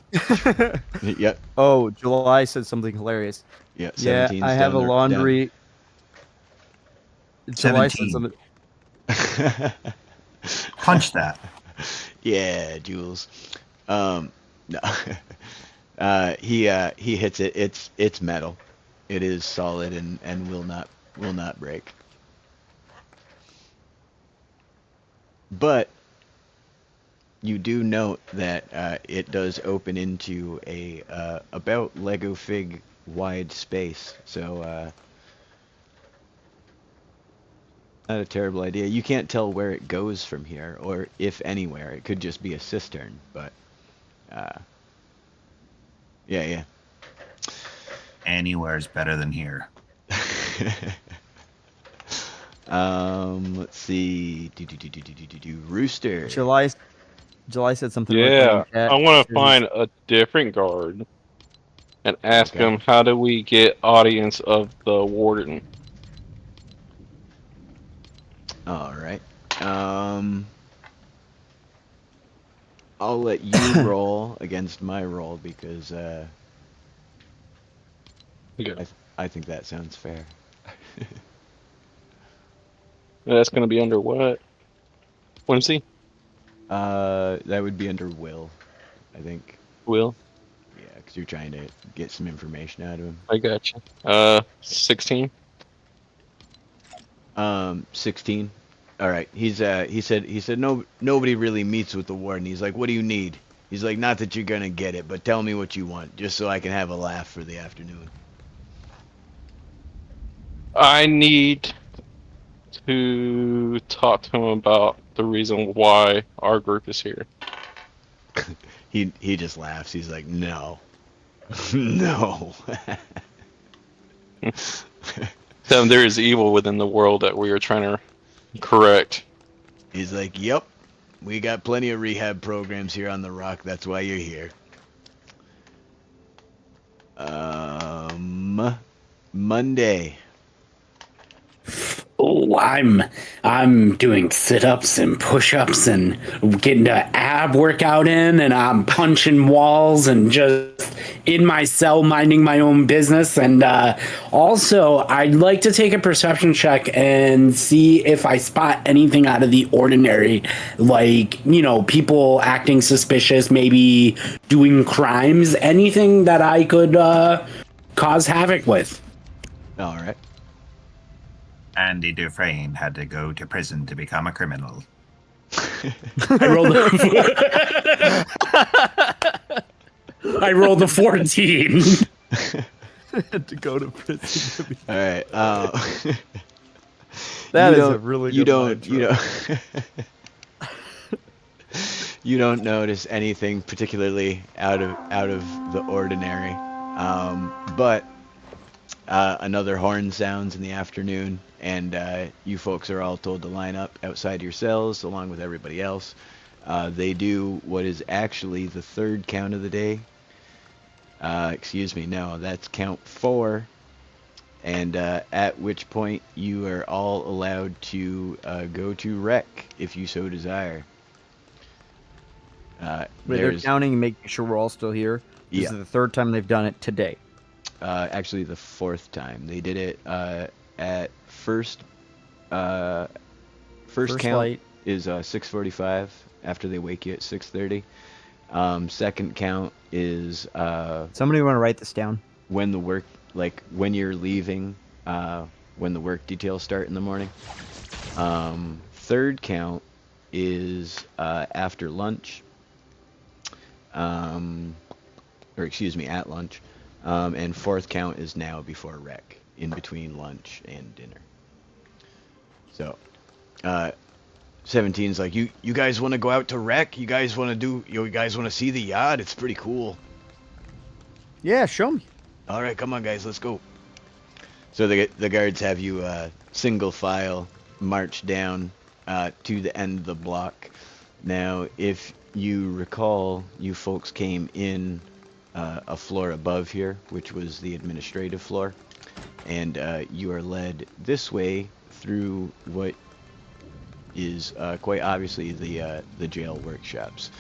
Speaker 8: Yep.
Speaker 1: Oh, July said something hilarious.
Speaker 8: Yeah,
Speaker 1: Yeah,
Speaker 8: 17's
Speaker 1: I have a
Speaker 8: down there-
Speaker 1: laundry. July said
Speaker 3: 17.
Speaker 1: something.
Speaker 3: Punch that.
Speaker 8: Yeah, Jules. No. He hits it. It's metal. It is solid and will not break. But you do note that it does open into a about Lego fig wide space. So not a terrible idea. You can't tell where it goes from here, or if anywhere. It could just be a cistern, but yeah.
Speaker 3: Anywhere's better than here.
Speaker 8: Let's see. Rooster.
Speaker 1: July said something.
Speaker 10: Yeah,
Speaker 1: about
Speaker 10: I want to find a different guard and ask him, how do we get audience of the warden?
Speaker 8: All right. I'll let you roll against my roll because I think that sounds fair.
Speaker 10: That's going to be under what? Whimsy?
Speaker 8: That would be under will, I think.
Speaker 10: Will?
Speaker 8: Yeah, because you're trying to get some information out of him.
Speaker 10: I got you. 16.
Speaker 8: 16. All right. He said nobody really meets with the warden. He's like, what do you need? He's like, not that you're gonna get it, but tell me what you want, just so I can have a laugh for the afternoon.
Speaker 10: I need to talk to him about the reason why our group is here.
Speaker 8: He just laughs. He's like, no. No.
Speaker 10: Tell him there is evil within the world that we are trying to correct.
Speaker 8: He's like, yep. We got plenty of rehab programs here on the Rock. That's why you're here. Monday.
Speaker 5: Oh, I'm doing sit-ups and push-ups and getting an ab workout in, and I'm punching walls and just in my cell minding my own business. And also, I'd like to take a perception check and see if I spot anything out of the ordinary, like, you know, people acting suspicious, maybe doing crimes, anything that I could cause havoc with.
Speaker 8: All right.
Speaker 3: Andy Dufresne had to go to prison to become a criminal.
Speaker 5: I rolled a 14.
Speaker 1: To go to prison.
Speaker 8: All right.
Speaker 1: That is a really
Speaker 8: you
Speaker 1: good
Speaker 8: don't you don't notice anything particularly out of the ordinary. But another horn sounds in the afternoon, and you folks are all told to line up outside your cells along with everybody else. They do what is actually the third count of the day. Excuse me, no, that's count 4. And at which point you are all allowed to go to rec if you so desire.
Speaker 1: They're counting and making sure we're all still here. This is the third time they've done it today.
Speaker 8: Actually, the 4th time. They did it at first. First count
Speaker 1: light
Speaker 8: is 6:45 after they wake you at 6:30. Second count is
Speaker 1: somebody want to write this down?
Speaker 8: When the work, like when you're leaving, when the work details start in the morning. Third count is after lunch. Or excuse me, at lunch. And fourth count is now before rec, in between lunch and dinner. So, 17's like, you guys want to go out to rec? You guys want to see the yacht? It's pretty cool.
Speaker 1: Yeah, show me.
Speaker 8: All right, come on, guys, let's go. So the guards have you single file march down to the end of the block. Now, if you recall, you folks came in a floor above here, which was the administrative floor, and you are led this way through what is quite obviously the jail workshops.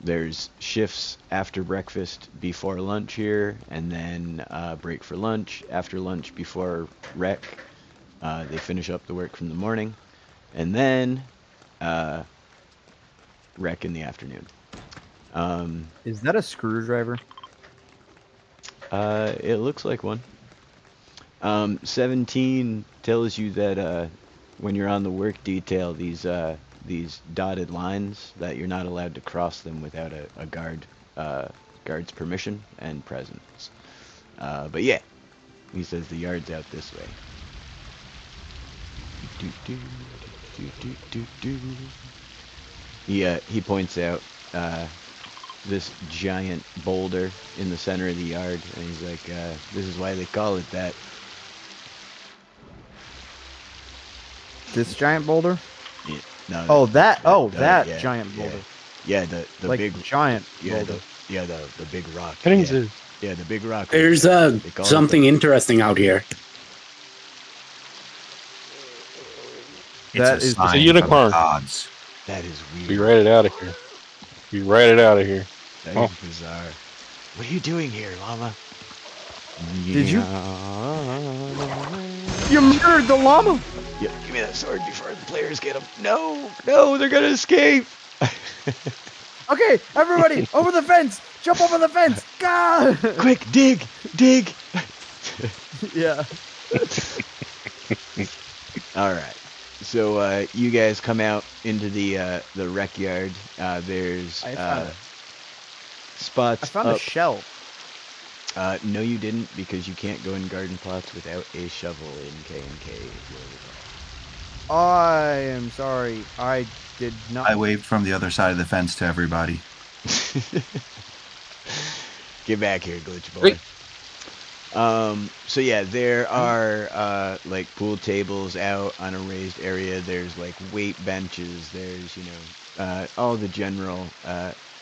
Speaker 8: There's shifts after breakfast before lunch here, and then break for lunch, after lunch before rec. They finish up the work from the morning, and then rec in the afternoon.
Speaker 1: Is that a screwdriver?
Speaker 8: It looks like one. 17 tells you that when you're on the work detail, these these dotted lines that you're not allowed to cross them without a guard's permission and presence. But yeah, he says the yard's out this way. He points out this giant boulder in the center of the yard, and he's like, this is why they call it that.
Speaker 1: This giant boulder?
Speaker 8: Yeah, no,
Speaker 1: Oh, that
Speaker 8: yeah,
Speaker 1: giant boulder.
Speaker 8: Yeah, the
Speaker 1: Like
Speaker 8: big
Speaker 1: giant
Speaker 8: boulder.
Speaker 1: boulder.
Speaker 8: The big rock.
Speaker 10: Yeah.
Speaker 8: Yeah, the big rock.
Speaker 5: There's
Speaker 8: They call it
Speaker 5: something interesting out here.
Speaker 1: That
Speaker 3: It's
Speaker 1: is
Speaker 3: sign
Speaker 10: It's a unicorn.
Speaker 3: from the gods.
Speaker 8: That is weird.
Speaker 10: We write it out of here. We write it out of here.
Speaker 8: That is bizarre. What are you doing here, llama?
Speaker 1: Did you? You murdered the llama!
Speaker 8: Yeah, give me that sword before the players get him. No, they're gonna escape.
Speaker 1: Okay, everybody, over the fence! Jump over the fence! God!
Speaker 8: Quick, dig!
Speaker 1: Yeah.
Speaker 8: All right. So you guys come out into the rec yard. There's
Speaker 1: I found it.
Speaker 8: spots
Speaker 1: I found
Speaker 8: up.
Speaker 1: a shell.
Speaker 8: No, you didn't, because you can't go in garden plots without a shovel in K&K.
Speaker 1: I am sorry. I did not.
Speaker 3: I waved from the other side of the fence to everybody.
Speaker 8: Get back here, glitch boy. So yeah, there are like pool tables out on a raised area. There's like weight benches. There's all the general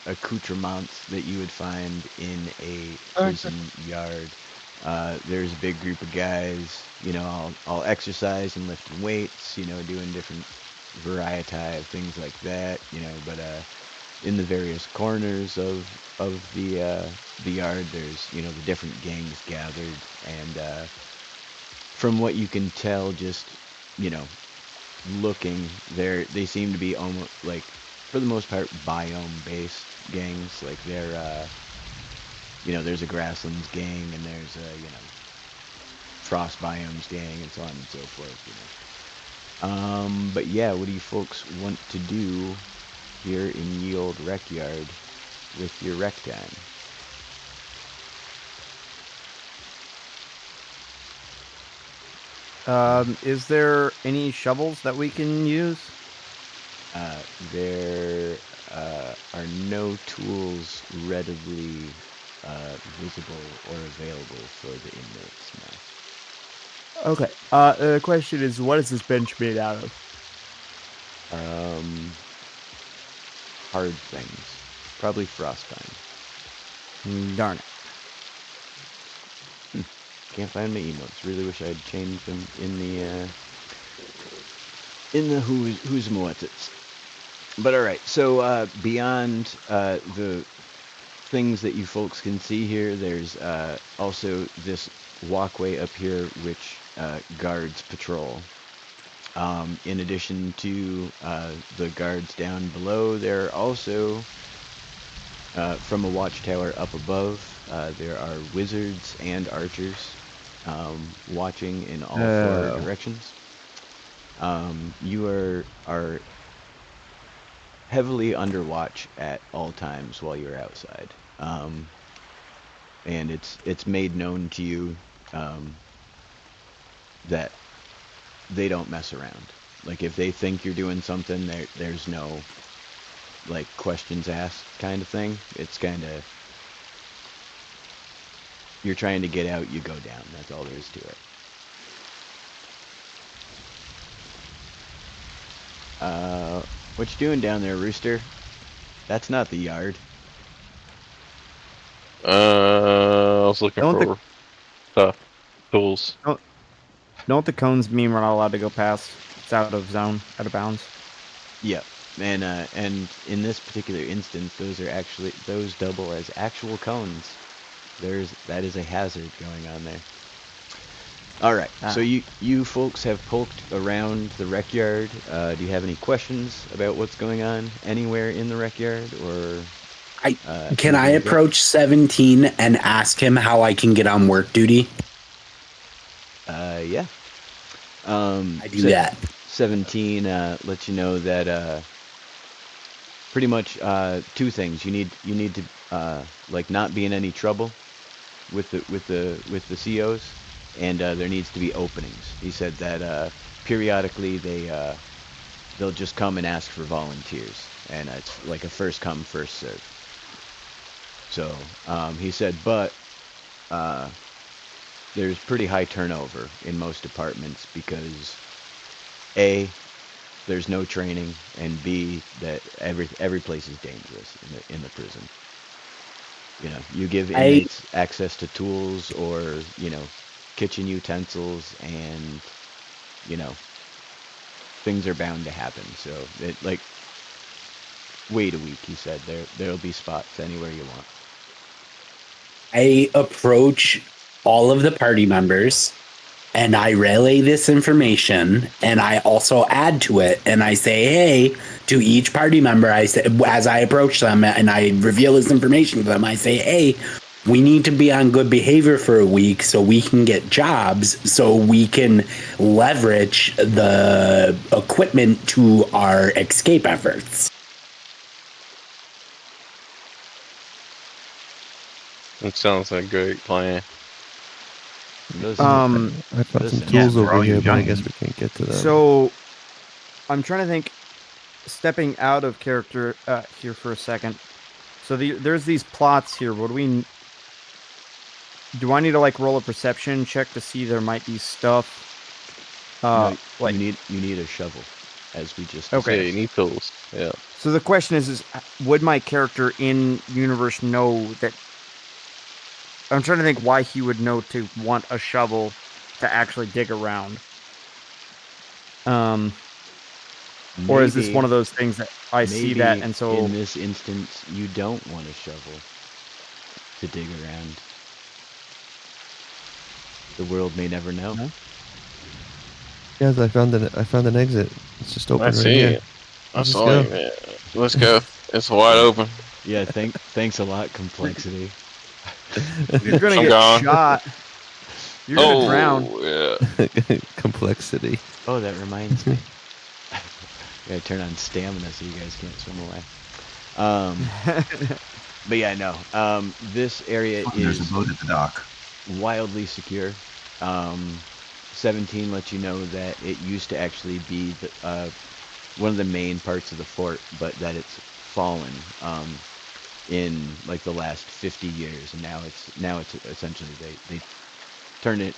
Speaker 8: accoutrements that you would find in a prison yard. There's a big group of guys, all exercise and lifting weights, doing different variety of things like that, but in the various corners of the yard, there's, the different gangs gathered, and from what you can tell, just, looking, they seem to be almost, like, for the most part, biome-based gangs. Like, they're, there's a grasslands gang, and there's a, frost biomes gang, and so on and so forth, But yeah, what do you folks want to do here in ye old rec yard with your rec time?
Speaker 1: Is there any shovels that we can use?
Speaker 8: There are no tools readily visible or available for the inmates now.
Speaker 1: Okay. The question is, what is this bench made out of?
Speaker 8: Hard things. Probably frostbite.
Speaker 1: Darn it.
Speaker 8: Can't find my emotes. Really wish I had changed them in the who's and what's it's. But all right. So beyond the things that you folks can see here, there's also this walkway up here which guards patrol. In addition to the guards down below, there are also, from a watchtower up above, there are wizards and archers watching in all four directions. You are heavily under watch at all times while you're outside. And it's made known to you that they don't mess around. Like, if they think you're doing something, there's no, like, questions asked kind of thing. It's kind of, you're trying to get out, you go down. That's all there is to it. What you doing down there, Rooster? That's not the yard.
Speaker 10: I was looking for stuff, tools.
Speaker 1: Don't the cones mean we're not allowed to go past? It's out of zone, out of bounds.
Speaker 8: Yep. And in this particular instance, those double as actual cones. That is a hazard going on there. All right. So you folks have poked around the rec yard. Do you have any questions about what's going on anywhere in the rec yard, or?
Speaker 5: Can I approach 17 and ask him how I can get on work duty?
Speaker 8: Yeah.
Speaker 5: I do that.
Speaker 8: 17 lets you know that pretty much two things. You need to like not be in any trouble with the COs, and there needs to be openings. He said that periodically they'll just come and ask for volunteers, and it's like a first come first serve. So he said, but there's pretty high turnover in most departments because A, there's no training, and B, that every place is dangerous in the prison. You know, you give inmates access to tools or, you know, kitchen utensils, and, you know, things are bound to happen. So it, like, wait a week, he said. There'll be spots anywhere you want.
Speaker 5: I approach all of the party members and I relay this information, and I also add to it, and I say, hey, to each party member, I say, as I approach them and I reveal this information to them, I say, hey, we need to be on good behavior for a week so we can get jobs, so we can leverage the equipment to our escape efforts.
Speaker 10: That sounds like a great plan.
Speaker 9: I found some tools over here, but I guess we can't get to them.
Speaker 1: So, I'm trying to think, stepping out of character here for a second. So there's these plots here. What do I need to like roll a perception check to see there might be stuff?
Speaker 8: No,
Speaker 1: like
Speaker 8: you need a shovel, as we just
Speaker 1: Okay.
Speaker 10: Yeah, you need tools. Yeah.
Speaker 1: So the question is would my character in universe know that? I'm trying to think why he would know to want a shovel to actually dig around. Or is this one of those things that I see that, and so
Speaker 8: in this instance you don't want a shovel to dig around. The world may never know.
Speaker 1: No?
Speaker 9: Guys, I found an exit. It's just open
Speaker 10: I
Speaker 9: right
Speaker 10: see
Speaker 9: here.
Speaker 10: it. I
Speaker 9: Let's
Speaker 10: saw
Speaker 9: go.
Speaker 10: it, man. Let's go. It's wide open.
Speaker 8: Yeah, thanks a lot, Complexity.
Speaker 1: you're gonna
Speaker 10: I'm
Speaker 1: get
Speaker 10: gone.
Speaker 1: shot. You're gonna drown.
Speaker 10: Yeah.
Speaker 9: Complexity.
Speaker 8: Oh, that reminds me. Gotta turn on stamina so you guys can't swim away. But yeah, no. This area
Speaker 3: There's
Speaker 8: is
Speaker 3: a boat at the dock.
Speaker 8: wildly secure. 17 lets you know that it used to actually be one of the main parts of the fort, but that it's fallen in like the last 50 years, and now it's essentially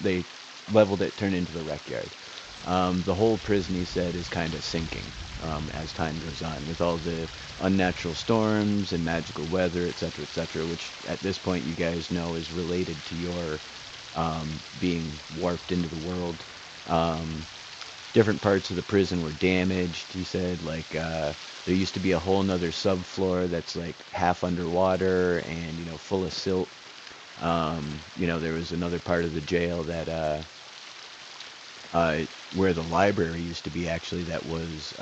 Speaker 8: they leveled it, turned it into the wreck yard. The whole prison, he said, is kind of sinking as time goes on, with all the unnatural storms and magical weather, etc., which at this point you guys know is related to your being warped into the world. Different parts of the prison were damaged, he said, like there used to be a whole nother subfloor that's like half underwater and, you know, full of silt. You know, there was another part of the jail that where the library used to be, actually, that was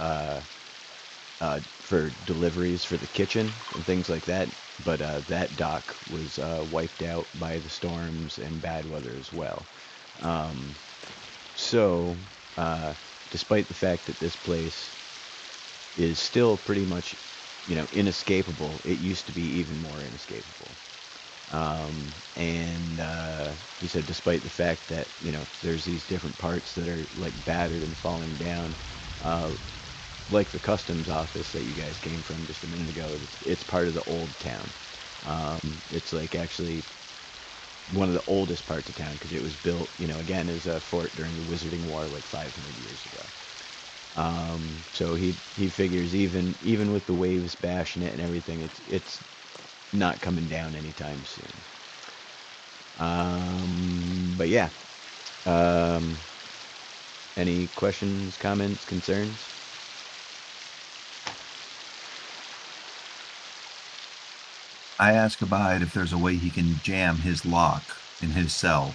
Speaker 8: for deliveries for the kitchen and things like that, but that dock was wiped out by the storms and bad weather as well. So despite the fact that this place is still pretty much, you know, inescapable, it used to be even more inescapable. And he said, despite the fact that, you know, there's these different parts that are like battered and falling down, like the customs office that you guys came from just a minute ago, it's part of the old town. It's like actually one of the oldest parts of town, because it was built, you know, again, as a fort during the Wizarding War like 500 years ago. So he figures even with the waves bashing it and everything, it's not coming down anytime soon. But yeah. Any questions, comments, concerns?
Speaker 3: I ask Abide if there's a way he can jam his lock in his cell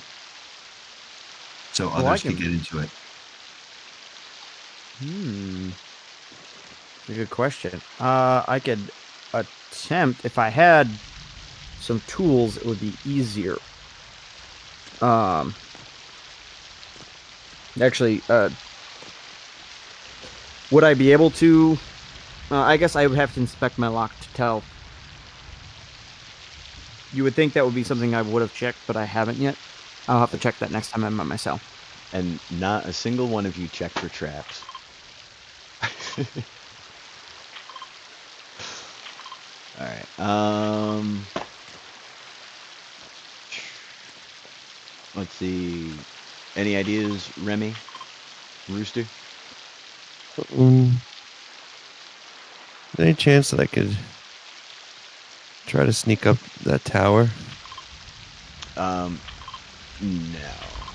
Speaker 3: so others can get into it.
Speaker 1: That's a good question. I could attempt, if I had some tools, it would be easier. Actually, would I be able to I guess I would have to inspect my lock to tell. You would think that would be something I would have checked, but I haven't yet. I'll have to check that next time I'm by myself.
Speaker 8: And not a single one of you checked for traps. Alright, let's see. Any ideas, Remy? Rooster?
Speaker 9: Any chance that I could try to sneak up that tower?
Speaker 8: No.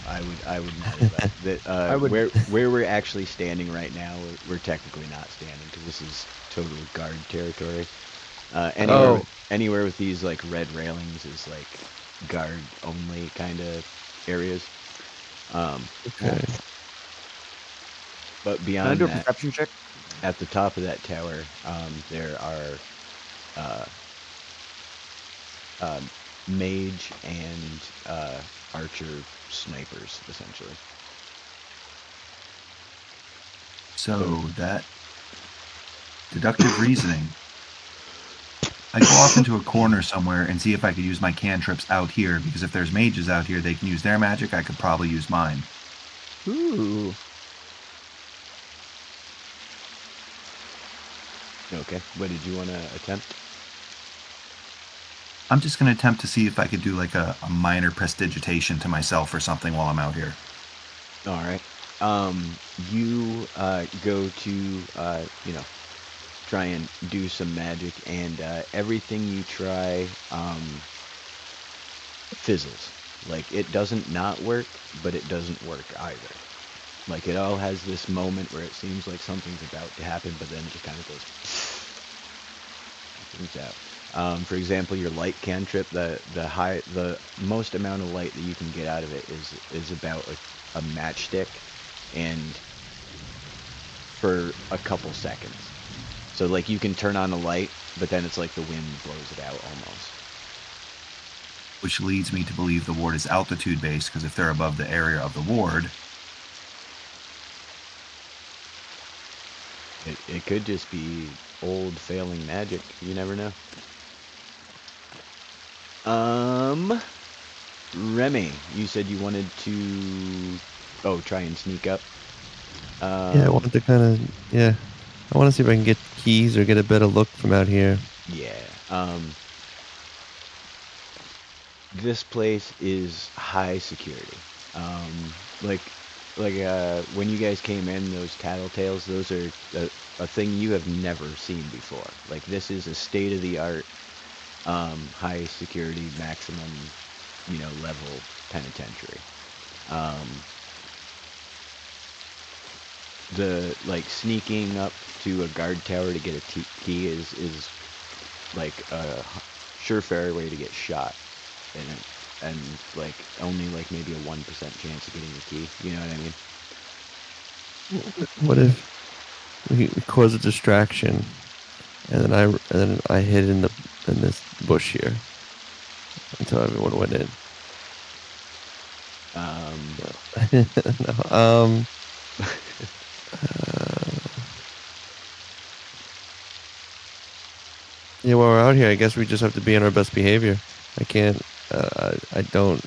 Speaker 8: I would not do that.
Speaker 1: I would-
Speaker 8: Where we're actually standing right now, we're technically not standing because this is total guard territory. Anywhere with these like red railings is like guard only kind of areas.
Speaker 9: Okay.
Speaker 8: But
Speaker 1: Can I
Speaker 8: beyond
Speaker 1: do a
Speaker 8: that,
Speaker 1: perception check?
Speaker 8: at the top of that tower, there are mage and archer snipers, essentially.
Speaker 3: So that deductive reasoning, I go off into a corner somewhere and see if I could use my cantrips out here, because if there's mages out here, they can use their magic. I could probably use mine.
Speaker 1: Ooh.
Speaker 8: Okay. What did you want to attempt?
Speaker 3: I'm just going to attempt to see if I could do like a minor prestidigitation to myself or something while I'm out here.
Speaker 8: All right. You go to try and do some magic, and everything you try fizzles. Like, it doesn't not work, but it doesn't work either. Like, it all has this moment where it seems like something's about to happen, but then it just kind of goes out. For example, your light cantrip, the most amount of light that you can get out of it is about a matchstick, and for a couple seconds. So like you can turn on a light, but then it's like the wind blows it out almost.
Speaker 3: Which leads me to believe the ward is altitude based, because if they're above the area of the ward,
Speaker 8: it could just be old failing magic. You never know. Remy, you said you wanted to try and sneak up.
Speaker 9: Yeah, I wanted to I want to see if I can get keys or get a better look from out here.
Speaker 8: Yeah. This place is high security. When you guys came in, those tattletales, those are a thing you have never seen before. Like, this is a state-of-the-art, high security, maximum, level penitentiary. The sneaking up to a guard tower to get a key is like a surefire way to get shot, and like only like maybe a 1% chance of getting the key. You know what I mean?
Speaker 9: What if we cause a distraction, and then I hid in this bush here until everyone went in? No. Yeah, while we're out here, I guess we just have to be on our best behavior. I can't. I don't.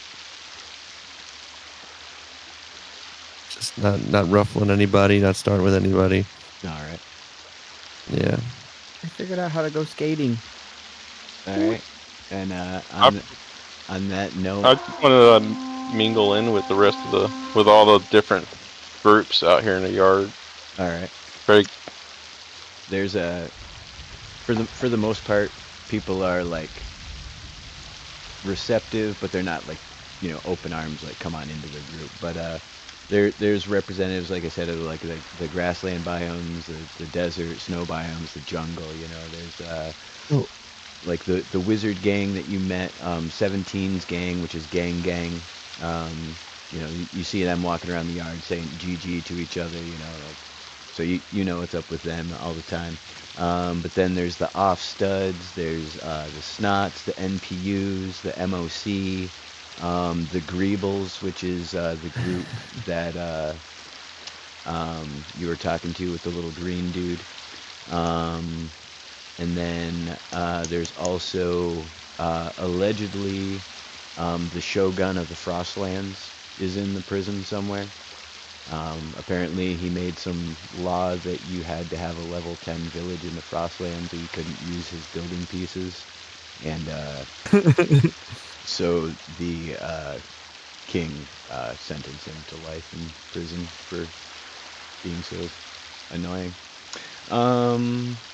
Speaker 9: Just not ruffling anybody, not starting with anybody.
Speaker 8: All right.
Speaker 9: Yeah.
Speaker 1: I figured out how to go skating.
Speaker 8: All right. And on that note,
Speaker 10: I just want to mingle in with the rest of with all the different groups out here in the yard.
Speaker 8: All right.
Speaker 10: Very.
Speaker 8: There's for the most part, people are like receptive, but they're not like open arms, like come on into the group. But there's representatives, like I said, of like the grassland biomes, the desert, snow biomes, the jungle. There's like the wizard gang that you met, 17's gang, which is gang. You see them walking around the yard saying GG to each other. So you know what's up with them all the time. But then there's the off studs, there's the snots, the NPUs, the MOC, the Greebles, which is the group that you were talking to with the little green dude. And then there's also allegedly the Shogun of the Frostlands is in the prison somewhere. Apparently he made some law that you had to have a level 10 village in the Frostlands or you couldn't use his building pieces. And so the king sentenced him to life in prison for being so annoying.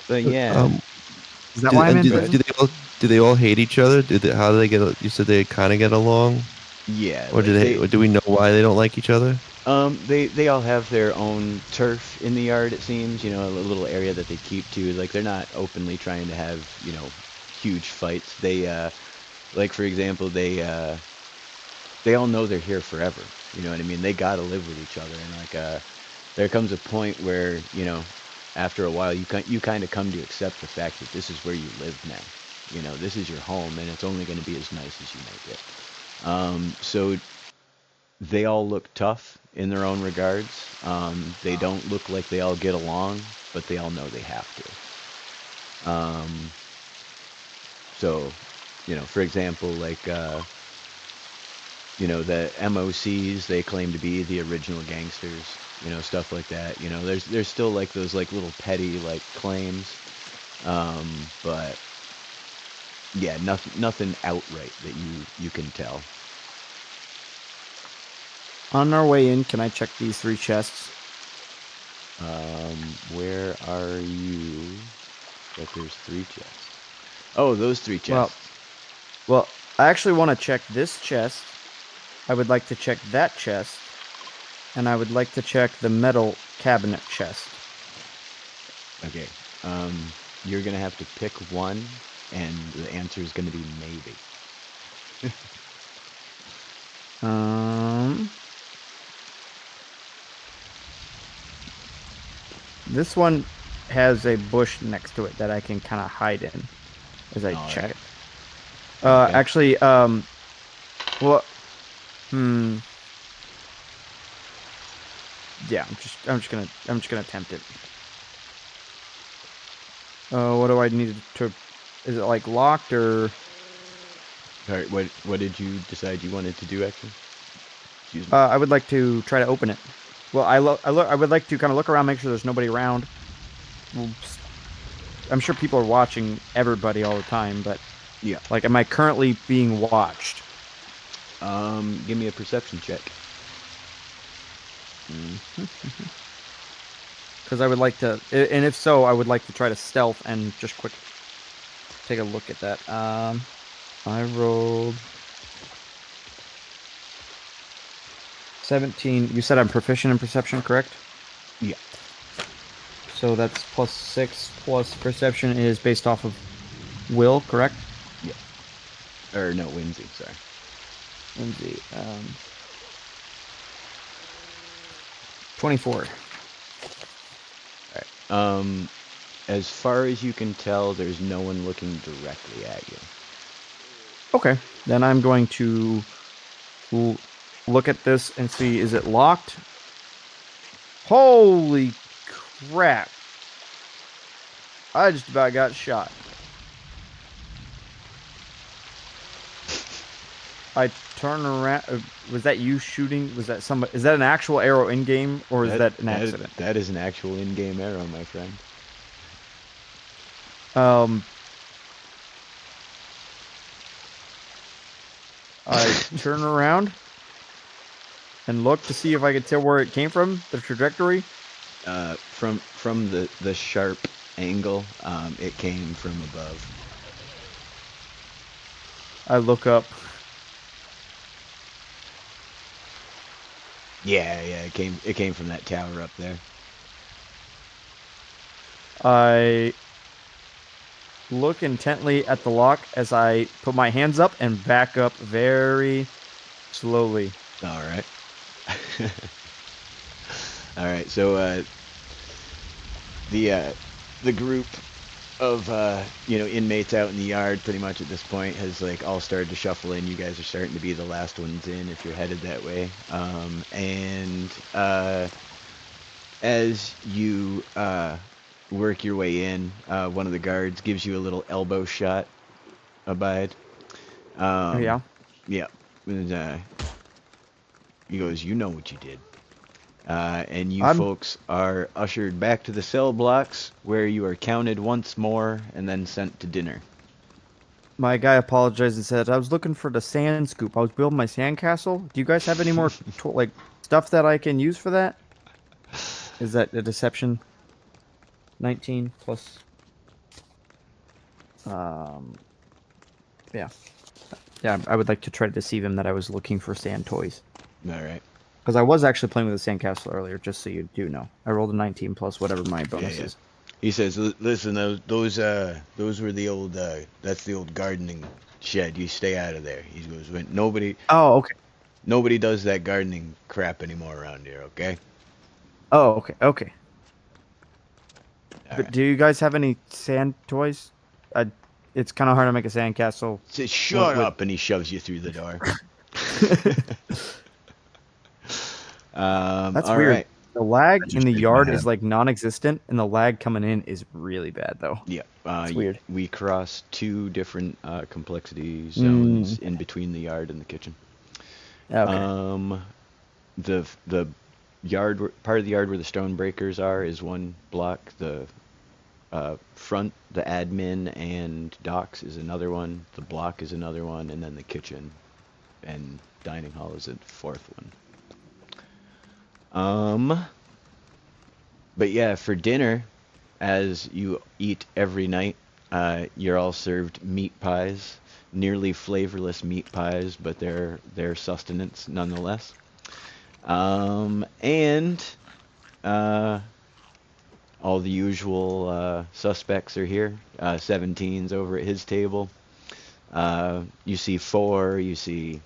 Speaker 8: But yeah.
Speaker 1: Is that why I'm in prison?
Speaker 9: Do they all hate each other? How do they get? You said they kind of get along.
Speaker 8: Yeah.
Speaker 9: Or do we know why they don't like each other?
Speaker 8: They all have their own turf in the yard. It seems, a little area that they keep to. Like they're not openly trying to have, huge fights. They, like for example, they all know they're here forever. You know what I mean? They gotta live with each other, and like there comes a point where after a while you kind of come to accept the fact that this is where you live now. This is your home, and it's only going to be as nice as you make it. So they all look tough in their own regards. They don't look like they all get along, but they all know they have to. So, for example, like, the MOCs, they claim to be the original gangsters, stuff like that. There's still like those like little petty like claims, but yeah, nothing outright that you can tell.
Speaker 1: On our way in, can I check these 3 chests?
Speaker 8: Where are you? But there's 3 chests. Oh, those 3 chests.
Speaker 1: Well, I actually want to check this chest. I would like to check that chest. And I would like to check the metal cabinet chest.
Speaker 8: Okay. You're going to have to pick one, and the answer is going to be maybe.
Speaker 1: This one has a bush next to it that I can kind of hide in as I check it. Okay. Actually, well, yeah, I'm just gonna attempt it. What do I need to? Is it like locked or?
Speaker 8: All right. What did you decide you wanted to do, actually? Excuse me.
Speaker 1: I would like to try to open it. Well, I would like to kind of look around, make sure there's nobody around. I'm sure people are watching everybody all the time, but
Speaker 8: yeah,
Speaker 1: like, am I currently being watched?
Speaker 8: Give me a perception check.
Speaker 1: Because I would like to, and if so, I would like to try to stealth and just quick take a look at that. I rolled 17. You said I'm proficient in perception, correct?
Speaker 8: Yeah.
Speaker 1: So that's +6 plus perception is based off of will, correct?
Speaker 8: Yeah. Or no, whimsy, sorry.
Speaker 1: Whimsy. 24.
Speaker 8: All right. As far as you can tell, there's no one looking directly at you.
Speaker 1: Okay. Then I'm going to look at this and see, is it locked? Holy crap. I just about got shot. I turn around. Was that you shooting? Was that somebody? Is that an actual arrow in game, or is that an accident?
Speaker 8: That is an actual in-game arrow, my friend.
Speaker 1: I turn around and look to see if I could tell where it came from, the trajectory.
Speaker 8: From the sharp angle, it came from above.
Speaker 1: I look up.
Speaker 8: Yeah, it came from that tower up there.
Speaker 1: I look intently at the lock as I put my hands up and back up very slowly.
Speaker 8: All right. All right. So the group of inmates out in the yard pretty much at this point has like all started to shuffle in. You guys are starting to be the last ones in if you're headed that way. And as you work your way in. One of the guards gives you a little elbow shot. Abide.
Speaker 1: Yeah.
Speaker 8: Yeah. And, he goes, "You know what you did." And you folks are ushered back to the cell blocks, where you are counted once more and then sent to dinner.
Speaker 1: My guy apologized and said, "I was looking for the sand scoop. I was building my sand castle. Do you guys have any more like stuff that I can use for that?" Is that a deception? 19 plus. Yeah. Yeah, I would like to try to deceive him that I was looking for sand toys.
Speaker 8: All right.
Speaker 1: Because I was actually playing with the sandcastle earlier, just so you do know. I rolled a 19 plus whatever my bonus is.
Speaker 8: He says, "Listen, those were the old that's the old gardening shed. You stay out of there." He goes, "When nobody
Speaker 1: Oh, okay.
Speaker 8: nobody does that gardening crap anymore around here, okay?"
Speaker 1: Oh, okay, okay.
Speaker 8: All
Speaker 1: But
Speaker 8: right.
Speaker 1: do you guys have any sand toys? It's kind of hard to make a sandcastle.
Speaker 8: Says, "Shut up," and he shoves you through the door.
Speaker 1: That's
Speaker 8: all
Speaker 1: weird.
Speaker 8: right.
Speaker 1: The lag
Speaker 3: That
Speaker 1: in
Speaker 3: just
Speaker 1: the
Speaker 3: shake my
Speaker 1: yard
Speaker 3: head.
Speaker 1: is like non-existent, and the lag coming in is really bad, though.
Speaker 8: Yeah,
Speaker 1: It's weird.
Speaker 8: We cross two different complexity zones in between the yard and the kitchen.
Speaker 1: Okay.
Speaker 8: The yard part of the yard where the stone breakers are is one block. The front, the admin and docks is another one. The block is another one, and then the kitchen and dining hall is a fourth one. But yeah, for dinner, as you eat every night, you're all served meat pies, nearly flavorless meat pies, but they're sustenance nonetheless. And all the usual suspects are here. 17's over at his table. You see 4. You see,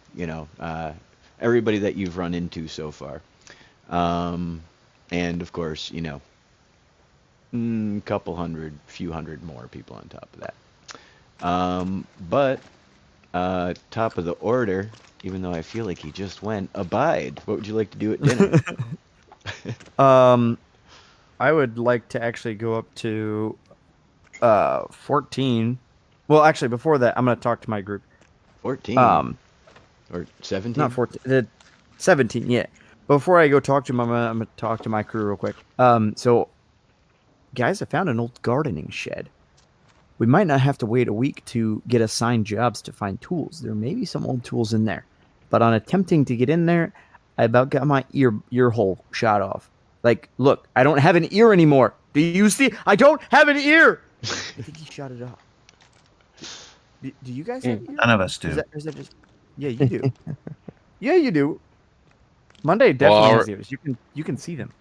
Speaker 8: everybody that you've run into so far. And of course, couple hundred, few hundred more people on top of that. But top of the order, even though I feel like he just went, Abide. What would you like to do at dinner?
Speaker 1: I would like to actually go up to 14. Well, actually, before that, I'm going to talk to my group.
Speaker 8: 14? Or 17?
Speaker 1: Not 14. 17, yeah. Before I go talk to him, I'm going to talk to my crew real quick. So, guys, I found an old gardening shed. We might not have to wait a week to get assigned jobs to find tools. There may be some old tools in there. But on attempting to get in there, I about got my ear hole shot off. Like, look, I don't have an ear anymore. Do you see? I don't have an ear! I think he shot it off. Do you guys have ears?
Speaker 3: None of us do.
Speaker 1: Is that just... Yeah, you do. Yeah, you do. Monday definitely has ears. You can see them.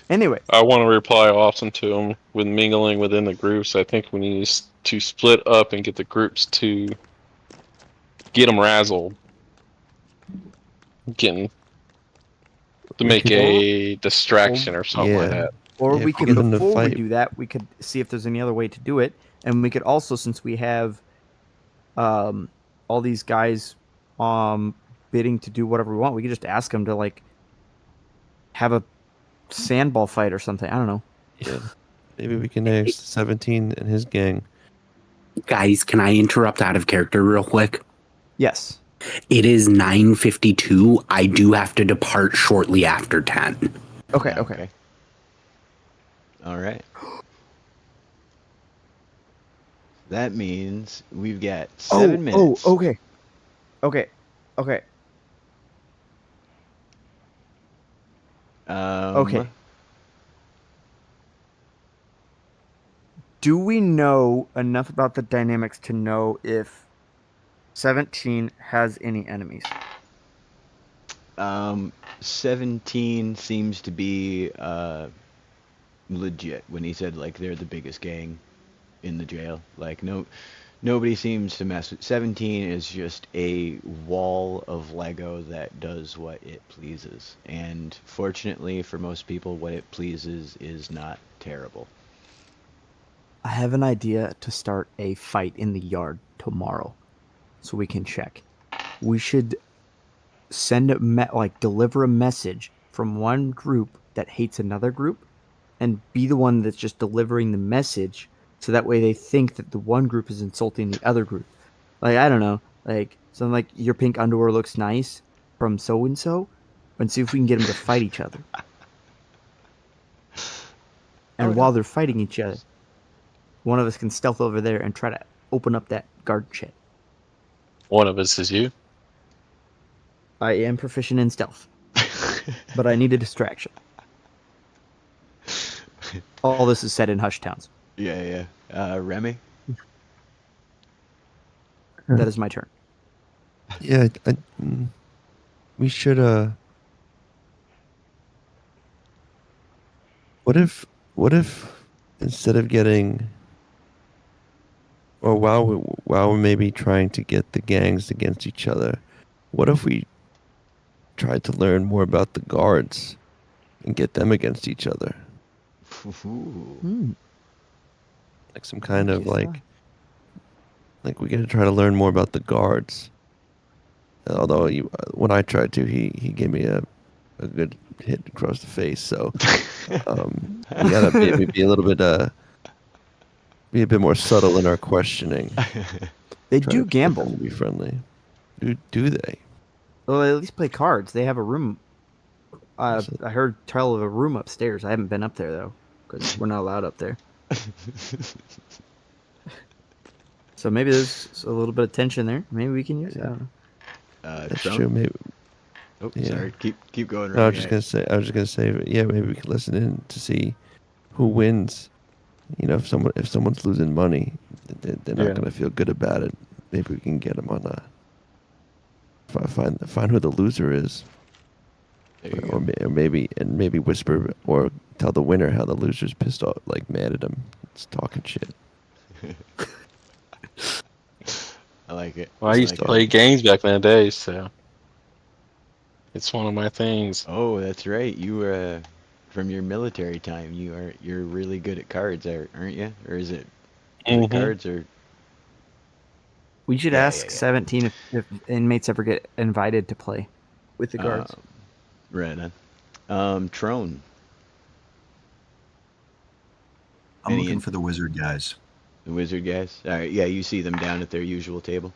Speaker 1: Anyway.
Speaker 10: I want to reply often to him with mingling within the groups. I think we need to split up and get the groups to get them razzled. Getting to make a distraction or something like that.
Speaker 1: Or
Speaker 9: Yeah,
Speaker 1: we
Speaker 9: if
Speaker 1: could,
Speaker 9: we get them to
Speaker 1: before we
Speaker 9: fight.
Speaker 1: do that, we could see if there's any other way to do it. And we could also, since we have all these guys bidding to do whatever we want, we could just ask them to, like, have a sandball fight or something. I don't know.
Speaker 9: Yeah. Maybe we can ask 17 and his gang.
Speaker 5: Guys, can I interrupt out of character real quick?
Speaker 1: Yes.
Speaker 5: It is 9:52. I do have to depart shortly after 10.
Speaker 1: Okay.
Speaker 8: All right. That means we've got 7 minutes.
Speaker 1: Oh, okay. Okay. Do we know enough about the dynamics to know if 17 has any enemies?
Speaker 8: 17 seems to be legit when he said, like, they're the biggest gang in the jail. Like, nobody seems to mess with 17. Is just a wall of Lego that does what it pleases, and fortunately for most people, what it pleases is not terrible.
Speaker 1: I have an idea to start a fight in the yard tomorrow, so we can check. We should send deliver a message from one group that hates another group, and be the one that's just delivering the message, so that way they think that the one group is insulting the other group. Like, I don't know, like something like your pink underwear looks nice from so and see if we can get them to fight each other. And while they're fighting each other, one of us can stealth over there and try to open up that guard shed.
Speaker 10: One of us is you.
Speaker 1: I am proficient in stealth, but I need a distraction. All this is said in hushed towns.
Speaker 8: Yeah. Remy?
Speaker 1: That is my turn.
Speaker 9: Yeah, we should. What if instead of getting, or while we're maybe trying to get the gangs against each other, what if we tried to learn more about the guards and get them against each other? Like some kind of like we got to try to learn more about the guards. Although when I tried to, he gave me a good hit across the face. So we gotta maybe be a little bit be a bit more subtle in our questioning.
Speaker 1: They do gamble.
Speaker 9: To be friendly. Do they?
Speaker 1: Well, they at least play cards. They have a room. I heard tell of a room upstairs. I haven't been up there though, because we're not allowed up there. So maybe there's a little bit of tension there. Maybe we can use it. I don't know.
Speaker 9: That's true. Maybe.
Speaker 8: Oh, yeah. Sorry. Keep going.
Speaker 9: No, I was just gonna say. Yeah, maybe we could listen in to see who wins. You know, if someone's losing money, they're not gonna feel good about it. Maybe we can get them on find who the loser is, or maybe whisper or tell the winner how the loser's pissed off, like mad at him. It's talking shit.
Speaker 8: I like it.
Speaker 10: Well, I used to play games back in the day, so it's one of my things.
Speaker 8: Oh, that's right. You were from your military time. You're really good at cards, aren't you? Or is it cards or?
Speaker 1: We should ask 17 if inmates ever get invited to play with the guards.
Speaker 8: Right on. Trone.
Speaker 3: I'm looking for the wizard guys.
Speaker 8: The wizard guys? All right, yeah, you see them down at their usual table.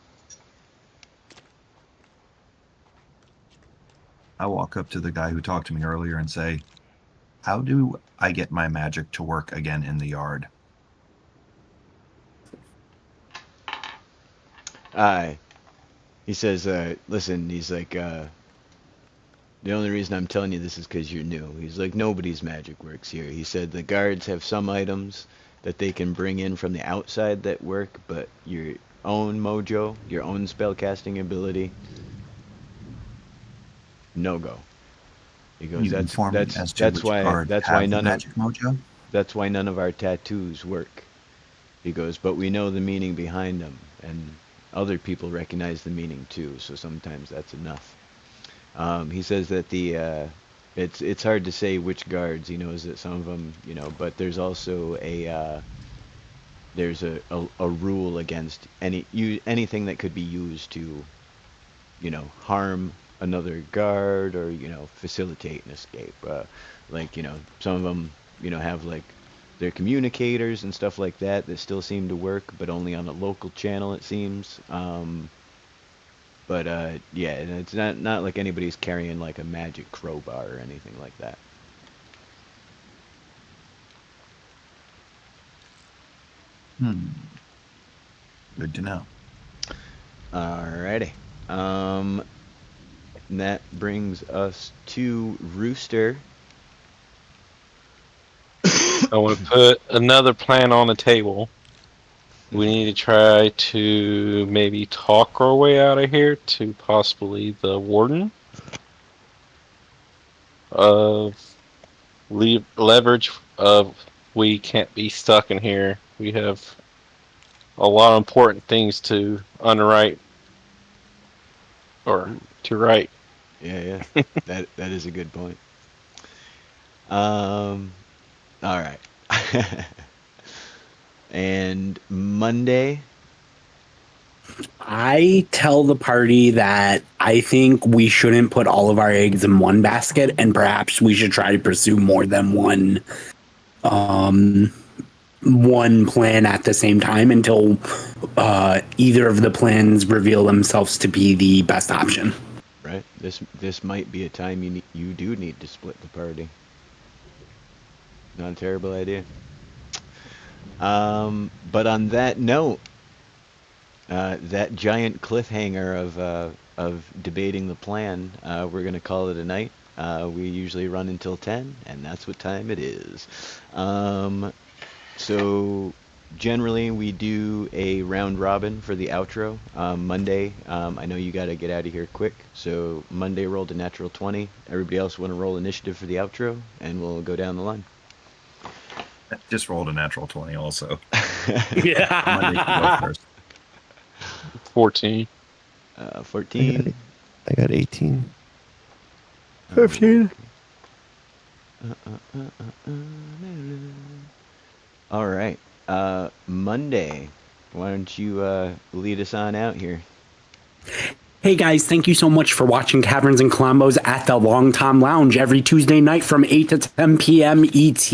Speaker 3: I walk up to the guy who talked to me earlier and say, how do I get my magic to work again in the yard?
Speaker 8: He says, listen, he's like, the only reason I'm telling you this is because you're new. He's like, nobody's magic works here. He said the guards have some items that they can bring in from the outside that work, but your own mojo, your own spellcasting ability, no go. He goes, that's why none of our tattoos work. He goes, but we know the meaning behind them, and other people recognize the meaning too, so sometimes that's enough. He says that it's hard to say which guards. He knows that some of them, but there's also a rule against anything that could be used to, harm another guard or facilitate an escape. Some of them, have their communicators and stuff like that still seem to work, but only on a local channel it seems. But and it's not like anybody's carrying like a magic crowbar or anything like that.
Speaker 3: Good to know.
Speaker 8: Alrighty. And that brings us to Rooster.
Speaker 10: I want to put another plan on the table. We need to try to maybe talk our way out of here to possibly the warden. Leverage of we can't be stuck in here. We have a lot of important things to unwrite or to write.
Speaker 8: Yeah. that is a good point. All right. And Monday,
Speaker 5: I tell the party that I think we shouldn't put all of our eggs in one basket, and perhaps we should try to pursue more than one one plan at the same time until either of the plans reveal themselves to be the best option.
Speaker 8: Right. This might be a time you do need to split the party. Not a terrible idea. But on that note, that giant cliffhanger of debating the plan, we're gonna call it a night. We usually run until 10, and that's what time it is. So generally we do a round robin for the outro. Monday, I know you got to get out of here quick, so Monday rolled a natural 20. Everybody else want to roll initiative for the outro, and we'll go down the line.
Speaker 3: Just rolled a natural 20 also.
Speaker 5: Yeah.
Speaker 3: Monday can go first.
Speaker 10: 14.
Speaker 8: 14.
Speaker 9: I got 18.
Speaker 1: 15.
Speaker 8: All right. Monday, why don't you lead us on out here?
Speaker 5: Hey guys, thank you so much for watching Kaverns and Klombos at the Long Tom Lounge every Tuesday night from 8 to 10 p.m. ET.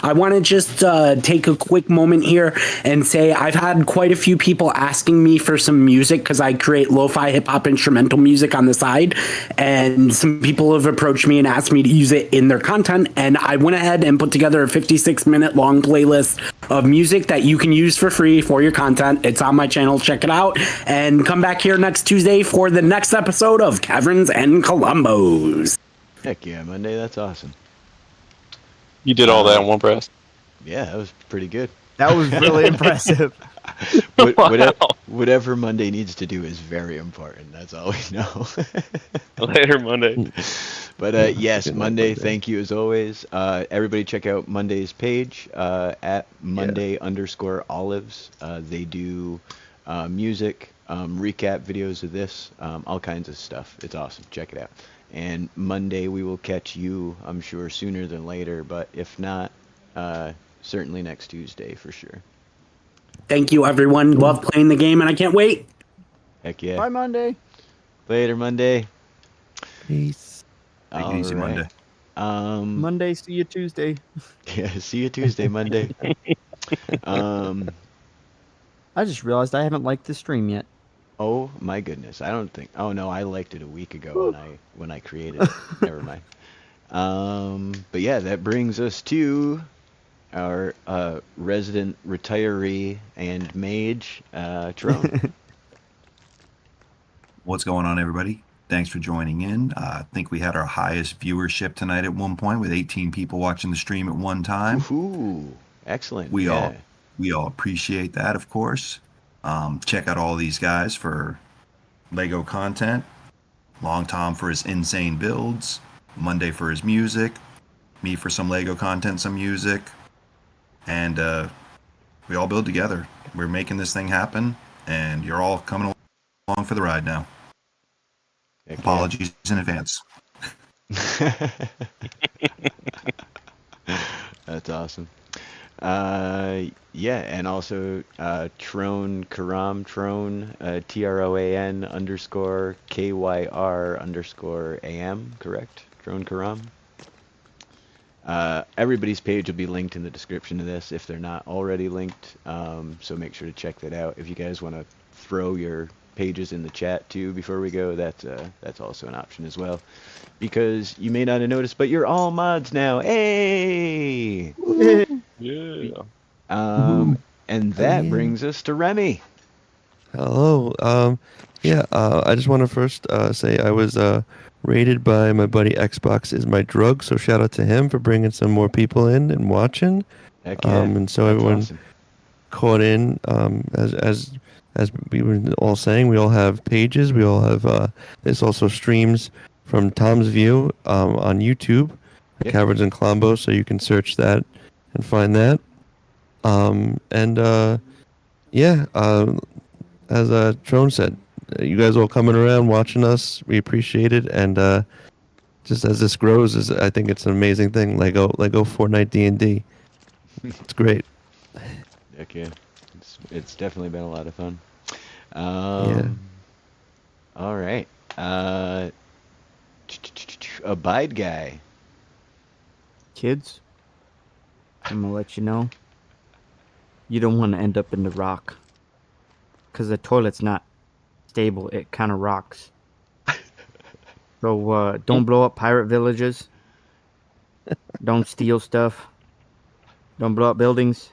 Speaker 5: I want to just take a quick moment here and say I've had quite a few people asking me for some music because I create lo-fi hip-hop instrumental music on the side, and some people have approached me and asked me to use it in their content, and I went ahead and put together a 56-minute long playlist of music that you can use for free for your content. It's on my channel. Check it out, and come back here next Tuesday for the next episode of Kaverns and Klombos.
Speaker 8: Heck yeah, Monday, that's awesome.
Speaker 10: You did all that in one breath.
Speaker 8: Yeah, that was pretty good.
Speaker 1: That was really impressive.
Speaker 8: Whatever Monday needs to do is very important. That's all we know.
Speaker 10: Later, Monday.
Speaker 8: But yes, Monday, thank you as always. Everybody check out Monday's page at Monday_Olives. They do music, recap videos of this, all kinds of stuff. It's awesome. Check it out. And Monday we will catch you, I'm sure, sooner than later. But if not, certainly next Tuesday for sure.
Speaker 5: Thank you, everyone. Love playing the game, and I can't wait.
Speaker 8: Heck yeah.
Speaker 1: Bye, Monday.
Speaker 8: Later, Monday.
Speaker 9: Peace.
Speaker 3: Take it easy, Monday.
Speaker 1: Monday, see you Tuesday.
Speaker 8: Yeah, see you Tuesday, Monday.
Speaker 1: I just realized I haven't liked the stream yet.
Speaker 8: Oh my goodness, I don't think. Oh no, I liked it a week ago when I created it. Never mind. But yeah, that brings us to our resident retiree and mage, Trone.
Speaker 3: What's going on, everybody? Thanks for joining in. I think we had our highest viewership tonight at one point with 18 people watching the stream at one time.
Speaker 8: Ooh, excellent.
Speaker 3: We all appreciate that, of course. Check out all these guys for Lego content. Long Tom for his insane builds. Monday for his music. Me for some Lego content, some music. And we all build together. We're making this thing happen, and you're all coming along for the ride now.
Speaker 8: Heck
Speaker 3: Apologies in advance.
Speaker 8: That's awesome. Yeah, and also Trone Karam, Trone, TROAN_KYR_AM, correct? Trone Karam. Everybody's page will be linked in the description of this if they're not already linked, so make sure to check that out. If you guys want to throw your pages in the chat too before we go, that's also an option as well, because you may not have noticed, but you're all mods now. Hey!
Speaker 10: Yeah.
Speaker 8: And that brings us to Remy.
Speaker 9: Hello. I just want to first say I was rated by my buddy Xbox is my drug, so shout out to him for bringing some more people in and watching.
Speaker 8: Heck yeah.
Speaker 9: And so everyone
Speaker 8: awesome.
Speaker 9: Caught in, as we were all saying, we all have pages. We all have there's also streams from Tom's View on YouTube, Kaverns and Klombos, so you can search that and find that. As Trone said, you guys all coming around watching us, we appreciate it, and just as this grows, I think it's an amazing thing. Lego Fortnite D&D, it's great.
Speaker 8: Heck yeah, it's definitely been a lot of fun. All right, Abide guy.
Speaker 1: Kids? I'm gonna let you know. You don't want to end up in the rock. Because the toilet's not stable. It kind of rocks. So don't blow up pirate villages. Don't steal stuff. Don't blow up buildings.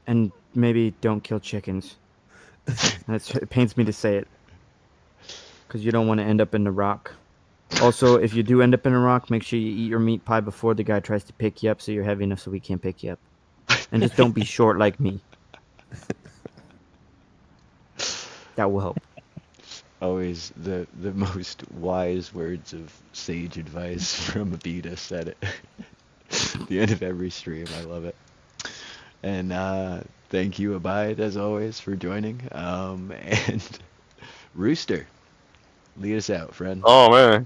Speaker 1: And maybe don't kill chickens. It pains me to say it. Because you don't want to end up in the rock. Also, if you do end up in a rock, make sure you eat your meat pie before the guy tries to pick you up so you're heavy enough so we can't pick you up. And just don't be short like me. That will help.
Speaker 8: Always the most wise words of sage advice from Abita said it. The end of every stream. I love it. And thank you, Abide, as always, for joining. And Rooster, lead us out, friend.
Speaker 10: Oh man,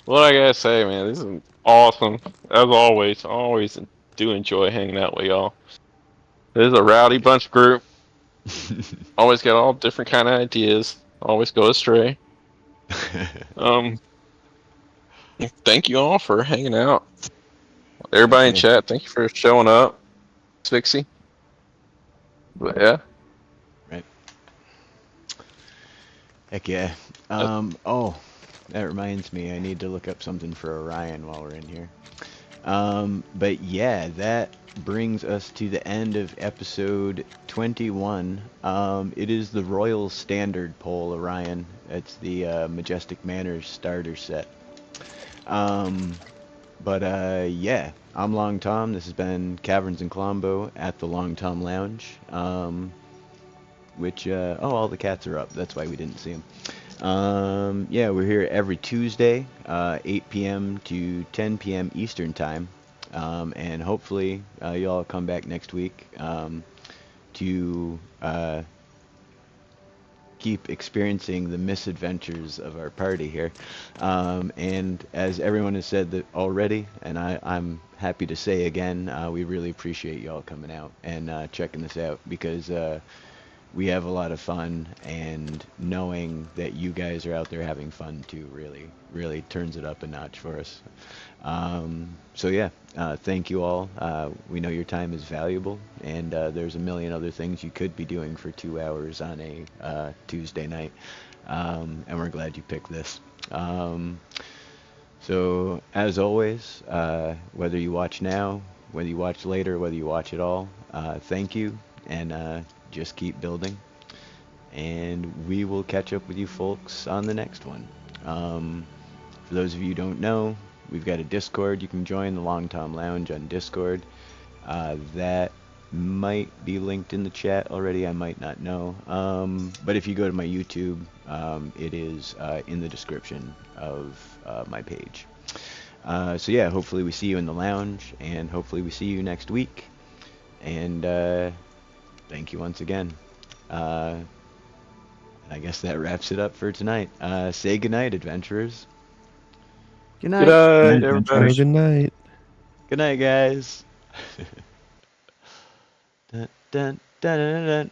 Speaker 10: what I gotta say, man, this is awesome. As always, always do enjoy hanging out with y'all. This is a rowdy bunch group. Always got all different kind of ideas. Always go astray. Thank you all for hanging out. Everybody in chat, thank you for showing up. Spixie. But yeah.
Speaker 8: Right. Heck yeah. Oh, that reminds me, I need to look up something for Orion while we're in here. But yeah, that brings us to the end of episode 21. It is the Royal Standard poll, Orion. It's the Majestic Manors starter set. Yeah, I'm Long Tom. This has been Kaverns and Klombo at the Long Tom Lounge. All the cats are up. That's why we didn't see them. Yeah, we're here every Tuesday, 8 p.m. to 10 p.m. Eastern Time. And hopefully you all come back next week to keep experiencing the misadventures of our party here. And as everyone has said that already, and I'm happy to say again, we really appreciate you all coming out and checking this out, because we have a lot of fun, and knowing that you guys are out there having fun too really turns it up a notch for us. So yeah, thank you all. We know your time is valuable, and there's a million other things you could be doing for 2 hours on a Tuesday night, and we're glad you picked this. So as always, whether you watch now, whether you watch later, whether you watch it all, thank you, and just keep building, and we will catch up with you folks on the next one. For those of you who don't know, we've got a Discord. You can join the Long Tom Lounge on Discord. That might be linked in the chat already. I might not know. But if you go to my YouTube, it is in the description of my page. So yeah, hopefully we see you in the lounge, and hopefully we see you next week. And thank you once again. I guess that wraps it up for tonight. Say goodnight, adventurers.
Speaker 1: Good night.
Speaker 10: Good night, everybody.
Speaker 9: Good night.
Speaker 8: Good night, guys. Dun, dun, dun, dun, dun.